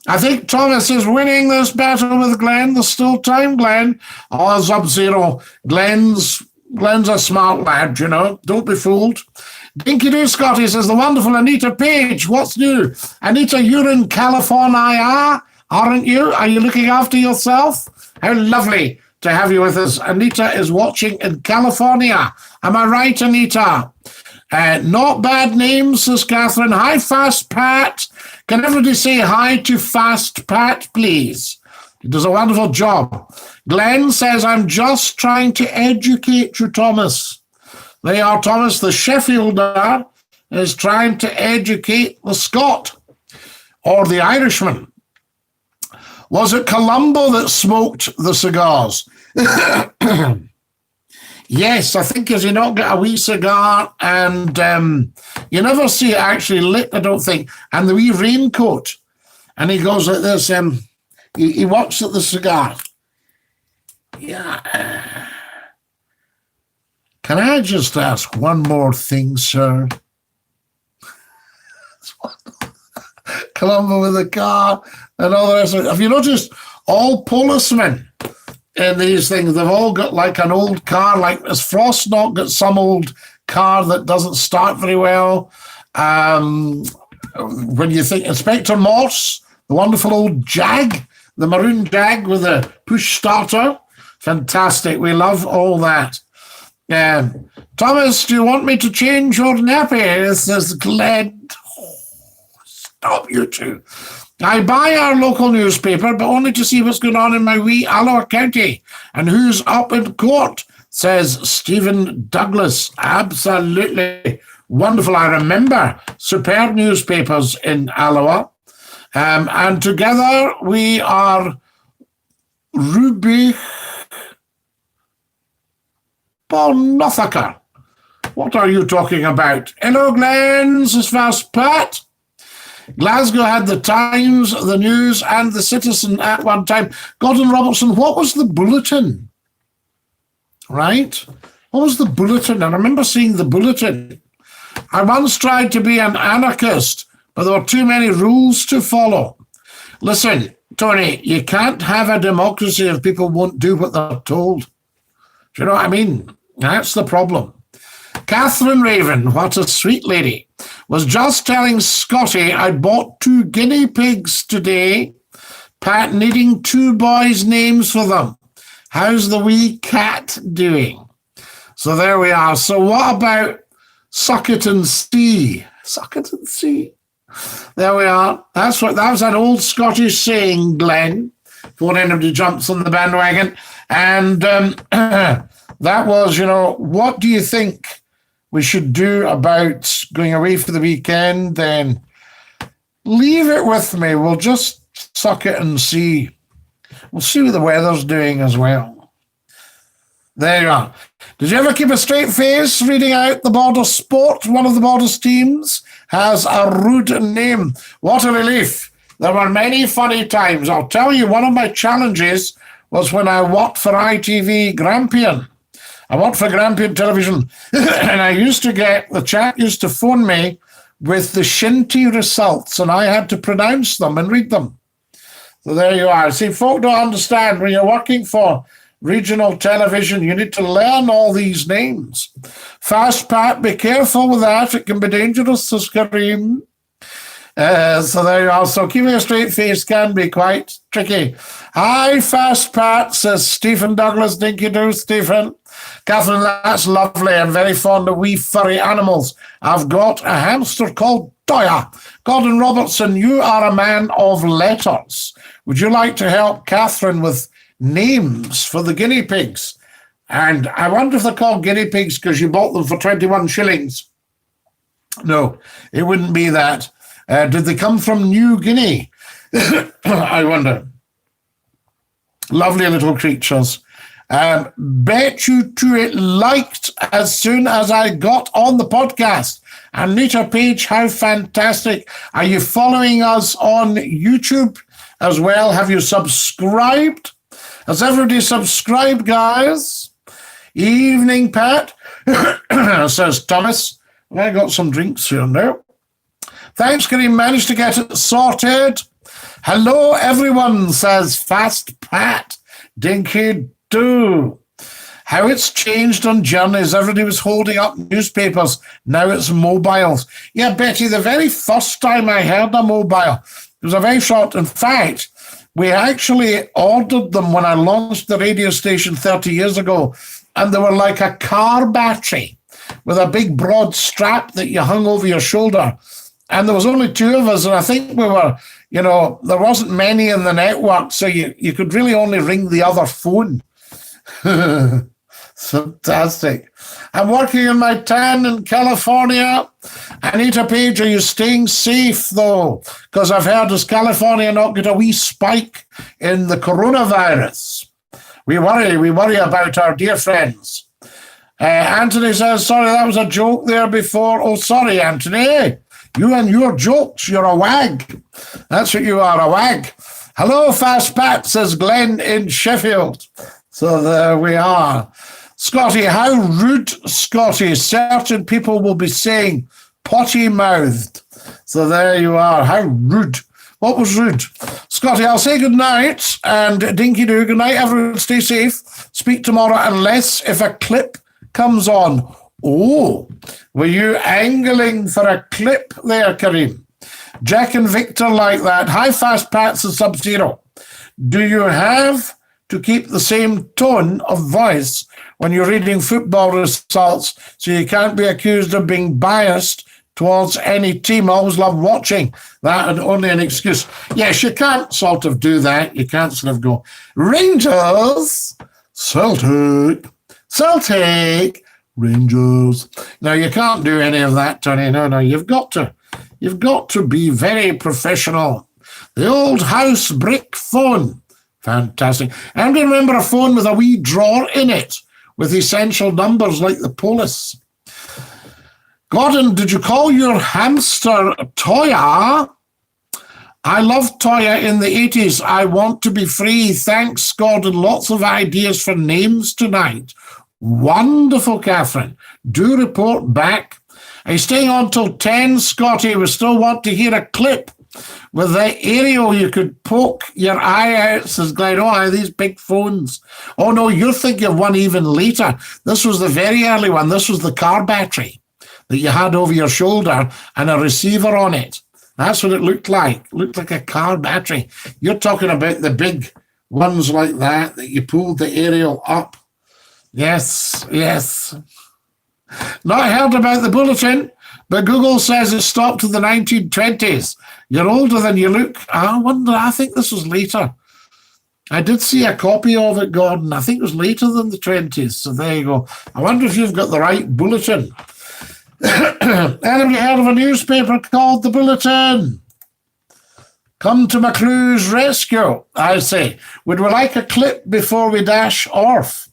I think Thomas is winning this battle with Glenn. There's still time, Glenn. Oh, Sub-Zero. Glenn's a smart lad, you know. Don't be fooled. Dinky Doo Scotty says, the wonderful Anita Page. What's new? Anita, you're in California, aren't you? Are you looking after yourself? How lovely to have you with us. Anita is watching in California. Am I right, Anita? Not bad names, says Catherine. Hi, Fast Pat. Can everybody say hi to Fast Pat, please? He does a wonderful job. Glenn says, I'm just trying to educate you, Thomas. There you are, Thomas. The Sheffielder is trying to educate the Scot or the Irishman. Was it Columbo that smoked the cigars? Yes, I think has he not got a wee cigar, and you never see it actually lit, I don't think, and the wee raincoat, and he goes like this, he walks at the cigar. Yeah. Can I just ask one more thing, sir? Columbo with a car and all the rest of it. Have you noticed all policemen in these things, they've all got like an old car, like has Frost not got some old car that doesn't start very well? When you think Inspector Morse, the wonderful old Jag, the maroon Jag with a push starter, fantastic. We love all that. Thomas, do you want me to change your nappy? This is Glenn. Oh, stop, you two. I buy our local newspaper, but only to see what's going on in my wee Alloa County and who's up in court, says Stephen Douglas. Absolutely wonderful. I remember superb newspapers in Alloa. And together we are Ruby Bonothaker. What are you talking about? Hello, Glenn, says Fast Pat. Glasgow had the Times, the News, and the Citizen at one time. Gordon Robertson, what was the Bulletin? Right? What was the Bulletin? I remember seeing the Bulletin. I once tried to be an anarchist, but there were too many rules to follow. Listen, Tony, you can't have a democracy if people won't do what they're told. Do you know what I mean? That's the problem. Catherine Raven, what a sweet lady, was just telling Scotty I bought 2 guinea pigs today. Pat needing 2 boys' names for them. How's the wee cat doing? So there we are. So what about Suck It and See? Suck It and See. There we are. That was an old Scottish saying, Glenn, before anybody jumps on the bandwagon. And that was, what do you think we should do about going away for the weekend? Then leave it with me. We'll just suck it and see. We'll see what the weather's doing as well. There you are. Did you ever keep a straight face reading out the Border Sport? One of the Borders teams has a rude name. What a relief. There were many funny times. I'll tell you, one of my challenges was when I worked for ITV Grampian. I worked for Grampian Television, and the chap used to phone me with the shinty results, and I had to pronounce them and read them. So there you are. See, folk don't understand when you're working for regional television, you need to learn all these names. Fast Pat, be careful with that. It can be dangerous, says Kareem. So there you are. So keeping a straight face can be quite tricky. Hi, Fast Pat, says Stephen Douglas. Dinky Doo, Stephen. Catherine, that's lovely. I'm very fond of wee furry animals. I've got a hamster called Toya. Gordon Robertson, you are a man of letters. Would you like to help Catherine with names for the guinea pigs? And I wonder if they're called guinea pigs because you bought them for 21 shillings. No, it wouldn't be that. Did they come from New Guinea? I wonder. Lovely little creatures. Bet you to it liked as soon as I got on the podcast. Anita Page, how fantastic. Are you following us on YouTube as well? Have you subscribed? Has everybody subscribed, guys? Evening, Pat. says Thomas. I got some drinks here now. Thanks, Kareem. Managed to get it sorted. Hello, everyone, says Fast Pat. Dinky do. How it's changed on journeys. Everybody was holding up newspapers. Now it's mobiles. Yeah, Betty, the very first time I heard a mobile, it was a very short. In fact, we actually ordered them when I launched the radio station 30 years ago, and they were like a car battery with a big broad strap that you hung over your shoulder. And there was only two of us, and I think we were, there wasn't many in the network, so you could really only ring the other phone. Fantastic. I'm working in my tan in California. Anita Page, are you staying safe, though? Because I've heard, has California not got a wee spike in the coronavirus? We worry about our dear friends. Anthony says, sorry, that was a joke there before. Oh, sorry, Anthony. You and your jokes, you're a wag. That's what you are, a wag. Hello, Fast Pat, says Glenn in Sheffield. So there we are. Scottie, how rude, Scottie. Certain people will be saying potty-mouthed. So there you are. How rude. What was rude? Scottie, I'll say good night and dinky-doo. Good night, everyone. Stay safe. Speak tomorrow unless if a clip comes on. Oh, were you angling for a clip there, Kareem? Jack and Victor like that. Hi, Fast Pats and Sub-Zero. Do you have to keep the same tone of voice when you're reading football results so you can't be accused of being biased towards any team? I always love watching that, and only an excuse. Yes, you can't sort of do that. You can't sort of go, Rangers, Celtic, Rangers. No, you can't do any of that, Tony. No, you've got to be very professional. The old house brick phone. Fantastic. And remember a phone with a wee drawer in it with essential numbers like the Polis. Gordon, did you call your hamster Toya? I loved Toya in the 80s. I want to be free. Thanks, Gordon. Lots of ideas for names tonight. Wonderful, Catherine. Do report back. Are you staying on till 10, Scottie? We still want to hear a clip. With the aerial, you could poke your eye out, says Glenn. Oh, these big phones. Oh, no, you're thinking of one even later. This was the very early one. This was the car battery that you had over your shoulder and a receiver on it. That's what it looked like. It looked like a car battery. You're talking about the big ones like that you pulled the aerial up. Yes. Not heard about the bulletin, but Google says it stopped in the 1920s. You're older than you look. I think this was later. I did see a copy of it, Gordon. I think it was later than the 20s. So there you go. I wonder if you've got the right bulletin. Anybody heard of a newspaper called The Bulletin? Come to McClue's rescue, I say. Would we like a clip before we dash off?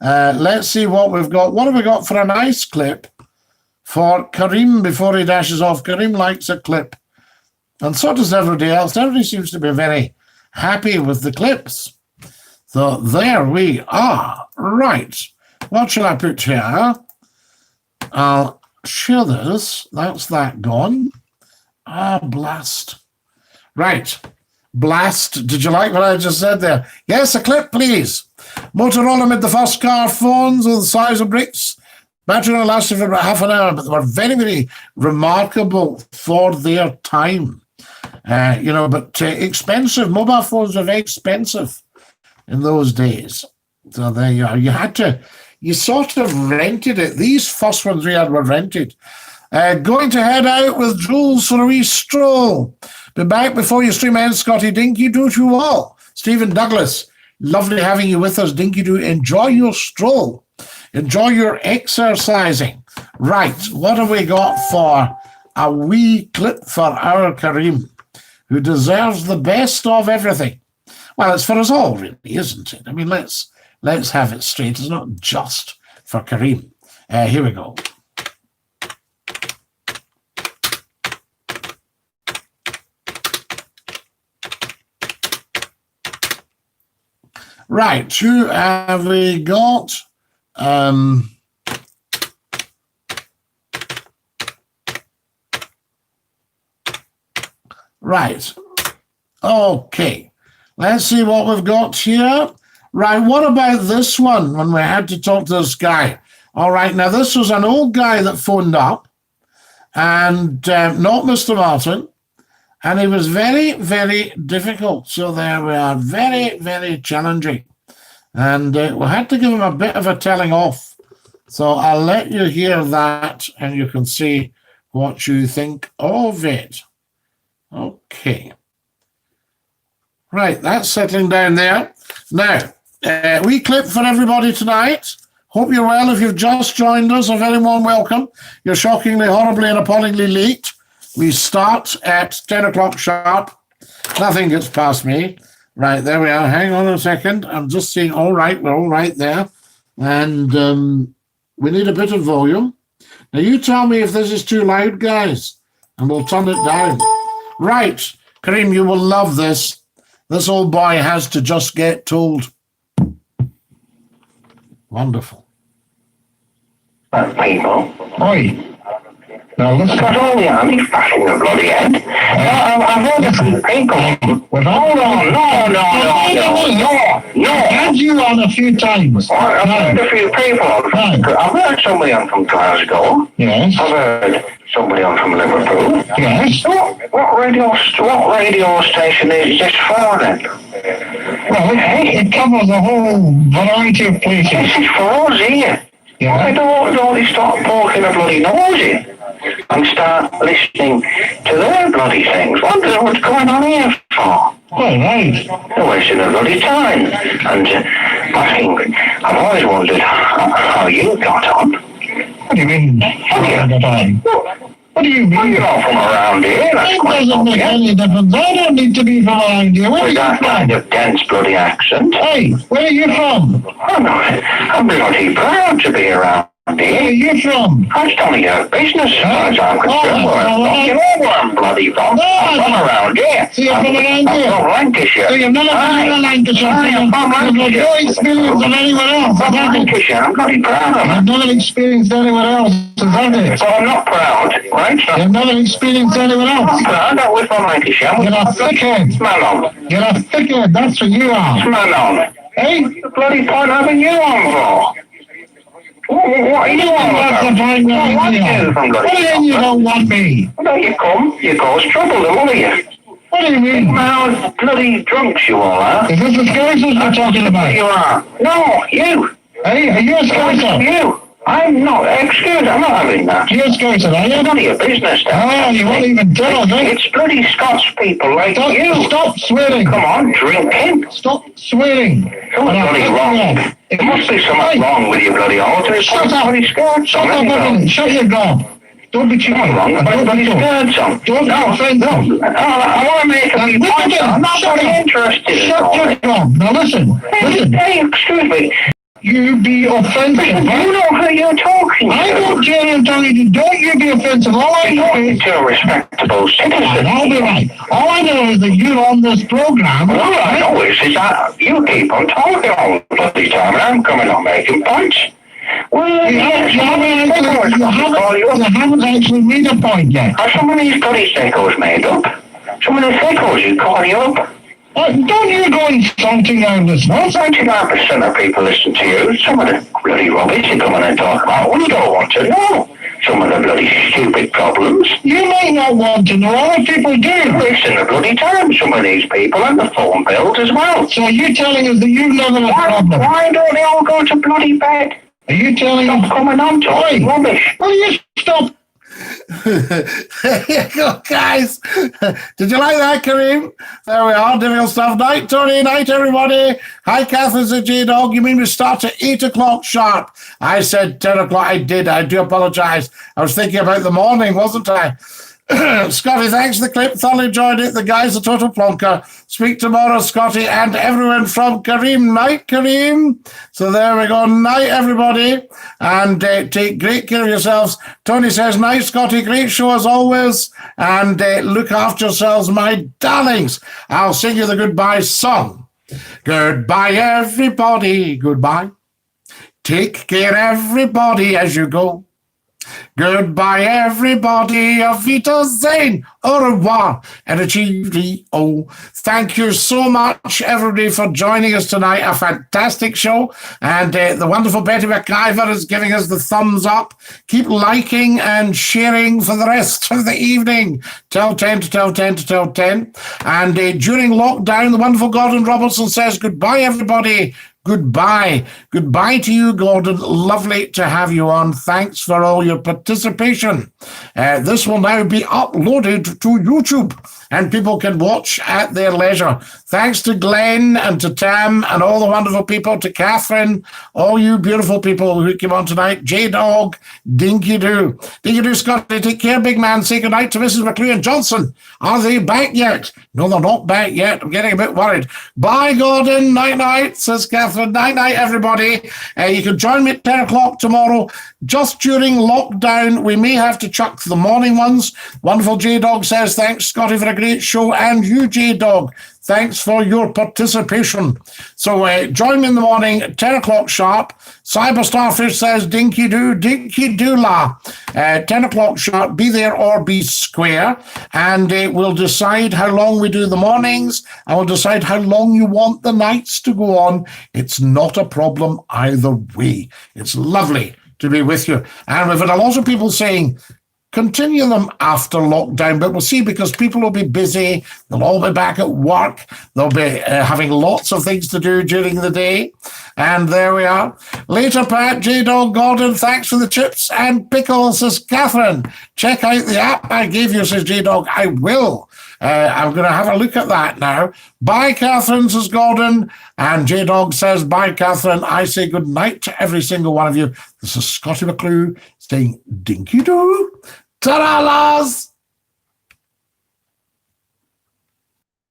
Let's see what we've got. What have we got for a nice clip for Kareem before he dashes off? Kareem likes a clip. And so does everybody else. Everybody seems to be very happy with the clips. So there we are. Right. What shall I put here? I'll share this. That's that gone. Blast. Right. Blast. Did you like what I just said there? Yes, a clip, please. Motorola made the first car phones of the size of bricks. Battery only lasted for about half an hour, but they were very, very remarkable for their time. But expensive. Mobile phones were very expensive in those days. So there you are. You sort of rented it. These first ones we had were rented. Going to head out with Jules for a wee stroll. Be back before you stream ends, Scottie. Dinky do to you all. Stephen Douglas, lovely having you with us. Dinky do. Enjoy your stroll. Enjoy your exercising. Right, what have we got for a wee clip for our Kareem, who deserves the best of everything? Well, it's for us all, really, isn't it? I mean, let's have it straight. It's not just for Kareem. Here we go. Right, who have we got? Right. Okay. Let's see what we've got here. Right. What about this one when we had to talk to this guy? All right. Now, this was an old guy that phoned up and not Mr. Martin. And he was very, very difficult. So there we are. Very, very challenging. And we had to give him a bit of a telling off. So I'll let you hear that and you can see what you think of it. Okay. Right, that's settling down there. Now, we clip for everybody tonight. Hope you're well. If you've just joined us, a very warm welcome. You're shockingly, horribly, and appallingly late. We start at 10 o'clock sharp. Nothing gets past me. Right, there we are. Hang on a second. I'm just seeing, all right, we're all right there. And we need a bit of volume. Now, you tell me if this is too loud, guys, and we'll turn it down. Right, Kareem, you will love this. This old boy has to just get told. Wonderful. People. Oi. Now listen. Got all the army fucking the bloody head. I've heard a few people. Well, hold on. No. I've had you on a few times. I've heard a few people. I've heard somebody on from Glasgow. Yes. I've heard somebody on from Liverpool. Yes. What radio station is this for then? Well, it covers a whole variety of places. This is for us here. Yeah. I don't only start poking a bloody nose and start listening to their bloody things. Wondering what's going on here for. Well, right. They're wasting their bloody time. And I think I've always wondered how you got on. What do you mean? How got on? What do you mean? Well, you're not from around here. That's It quite doesn't make any difference. I don't need to be from around here. Where are with you that kind from? of dense bloody accent. Hey, where are you from? I'm bloody proud to be around Where here. are you from? That's none of your business as far as I'm concerned. You know where I'm bloody from. I'm from around here. So you're from around I'm here? from Lancashire. So you've never been to Lancashire? Aye, I'm from You've got Lancashire. no experience of anywhere else, From have you? Lancashire. I'm bloody proud of You've it. never experienced anywhere else, have you? But I'm not proud, right? You've never experienced anywhere I'm else. proud. I was from Lancashire. You're a thickhead. Smell on. You're a thickhead, that's what you are. Smell on. Hey? The bloody point having you on for? What are you on That's the about? point What that do you from What bloody do you mean you don't want me? Well, you come, you cause trouble, then what are you? What do you mean? Well, bloody drunks you all are. Is this the Scousers we're talking You about? are. No, you. Hey, are you a Scouser? You. I'm not. Excuse, I'm not having that. You're a Scouser, are It's you? none of your business, Oh, that. you won't even tell us, eh? It's bloody Scots people like you. Stop swearing. Come on, drinking. Stop swearing. Something's bloody wrong. There must be something wrong with your bloody altars. Shut up. Bloody skirts Shut on, up, anyhow. everyone. Shut your gob. Don't be cheeky. What's wrong with my Don't bloody be tough. skirts on? Don't be offensive. I want to make a few points. I'm not Shut very up. interested in Shut all your this. gob. Now listen. Listen. Hey, excuse me. You be offensive. Do Huh? you know who you're talking to? I don't care who I'm talking to. Don't you be offensive. All I You're know talking is... to a respectable citizen. And I'll be right. All I know is that you're on this program. All I know is that you keep on talking all the bloody time, and I'm coming on making points. Well, You haven't actually made a point yet. Are some of these bloody sickos made up? Some of the sickos you call you up? Don't you go insulting our listeners. 99% of people listen to you. Some of the bloody rubbish you come in and talk about. We don't want to know some of the bloody stupid problems. You might not want to know. Other people do. Wasting the bloody time, some of these people, and the phone bills as well. So you're telling us that you've never had a problem? Why don't they all go to bloody bed? Are you telling us... Stop coming on talking rubbish. Will you stop? There you go, guys. Did you like that, Kareem? There we are. Difficult stuff. Night, Tony. Night, everybody. Hi, Catherine, the J-Dog. You mean we start at 8 o'clock sharp? I said 10 o'clock. I did. I do apologize. I was thinking about the morning, wasn't I? Scottie, thanks for the clip. Thoroughly enjoyed it. The guy's a total plonker. Speak tomorrow, Scottie, and everyone from Kareem. Night, Kareem. So there we go. Night, everybody. And take great care of yourselves. Tony says, night, Scottie. Great show as always. And look after yourselves, my darlings. I'll sing you the goodbye song. Goodbye, everybody. Goodbye. Take care, everybody, as you go. Goodbye, everybody. Auf Wiedersehen. Au revoir. And Cheerio. Thank you so much, everybody, for joining us tonight. A fantastic show. And the wonderful Betty McIver is giving us the thumbs up. Keep liking and sharing for the rest of the evening. Tell 10 to tell 10 to tell 10. And during lockdown, the wonderful Gordon Robertson says, goodbye, everybody. Goodbye. Goodbye to you, Gordon. Lovely to have you on. Thanks for all your participation. This will now be uploaded to YouTube and people can watch at their leisure. Thanks to Glenn and to Tam and all the wonderful people, to Catherine, all you beautiful people who came on tonight, J-Dog, Dinky Doo. Dinky Doo, Scotty, take care, big man. Say goodnight to Mrs. McClue and Johnson. Are they back yet? No, they're not back yet. I'm getting a bit worried. Bye, Gordon. Night-night, says Catherine. Night-night, everybody. You can join me at 10 o'clock tomorrow. Just during lockdown, we may have to chuck the morning ones. Wonderful J-Dog says, thanks, Scotty, for a great show. And you, J-Dog, thanks for your participation. So join me in the morning at 10 o'clock sharp. Cyber Starfish says, dinky doo la. 10 o'clock sharp, be there or be square. And we'll decide how long we do the mornings. And we'll decide how long you want the nights to go on. It's not a problem either way. It's lovely to be with you. And we've had a lot of people saying, continue them after lockdown, but we'll see, because people will be busy. They'll all be back at work. They'll be having lots of things to do during the day. And there we are. Later, Pat, J-Dog, Gordon, thanks for the chips and pickles, says Catherine. Check out the app I gave you, says J-Dog. I will. I'm going to have a look at that now. Bye, Catherine, says Gordon. And J-Dog says, bye, Catherine. I say good night to every single one of you. This is Scottie McClue saying dinky-doo. Ta-da, lads!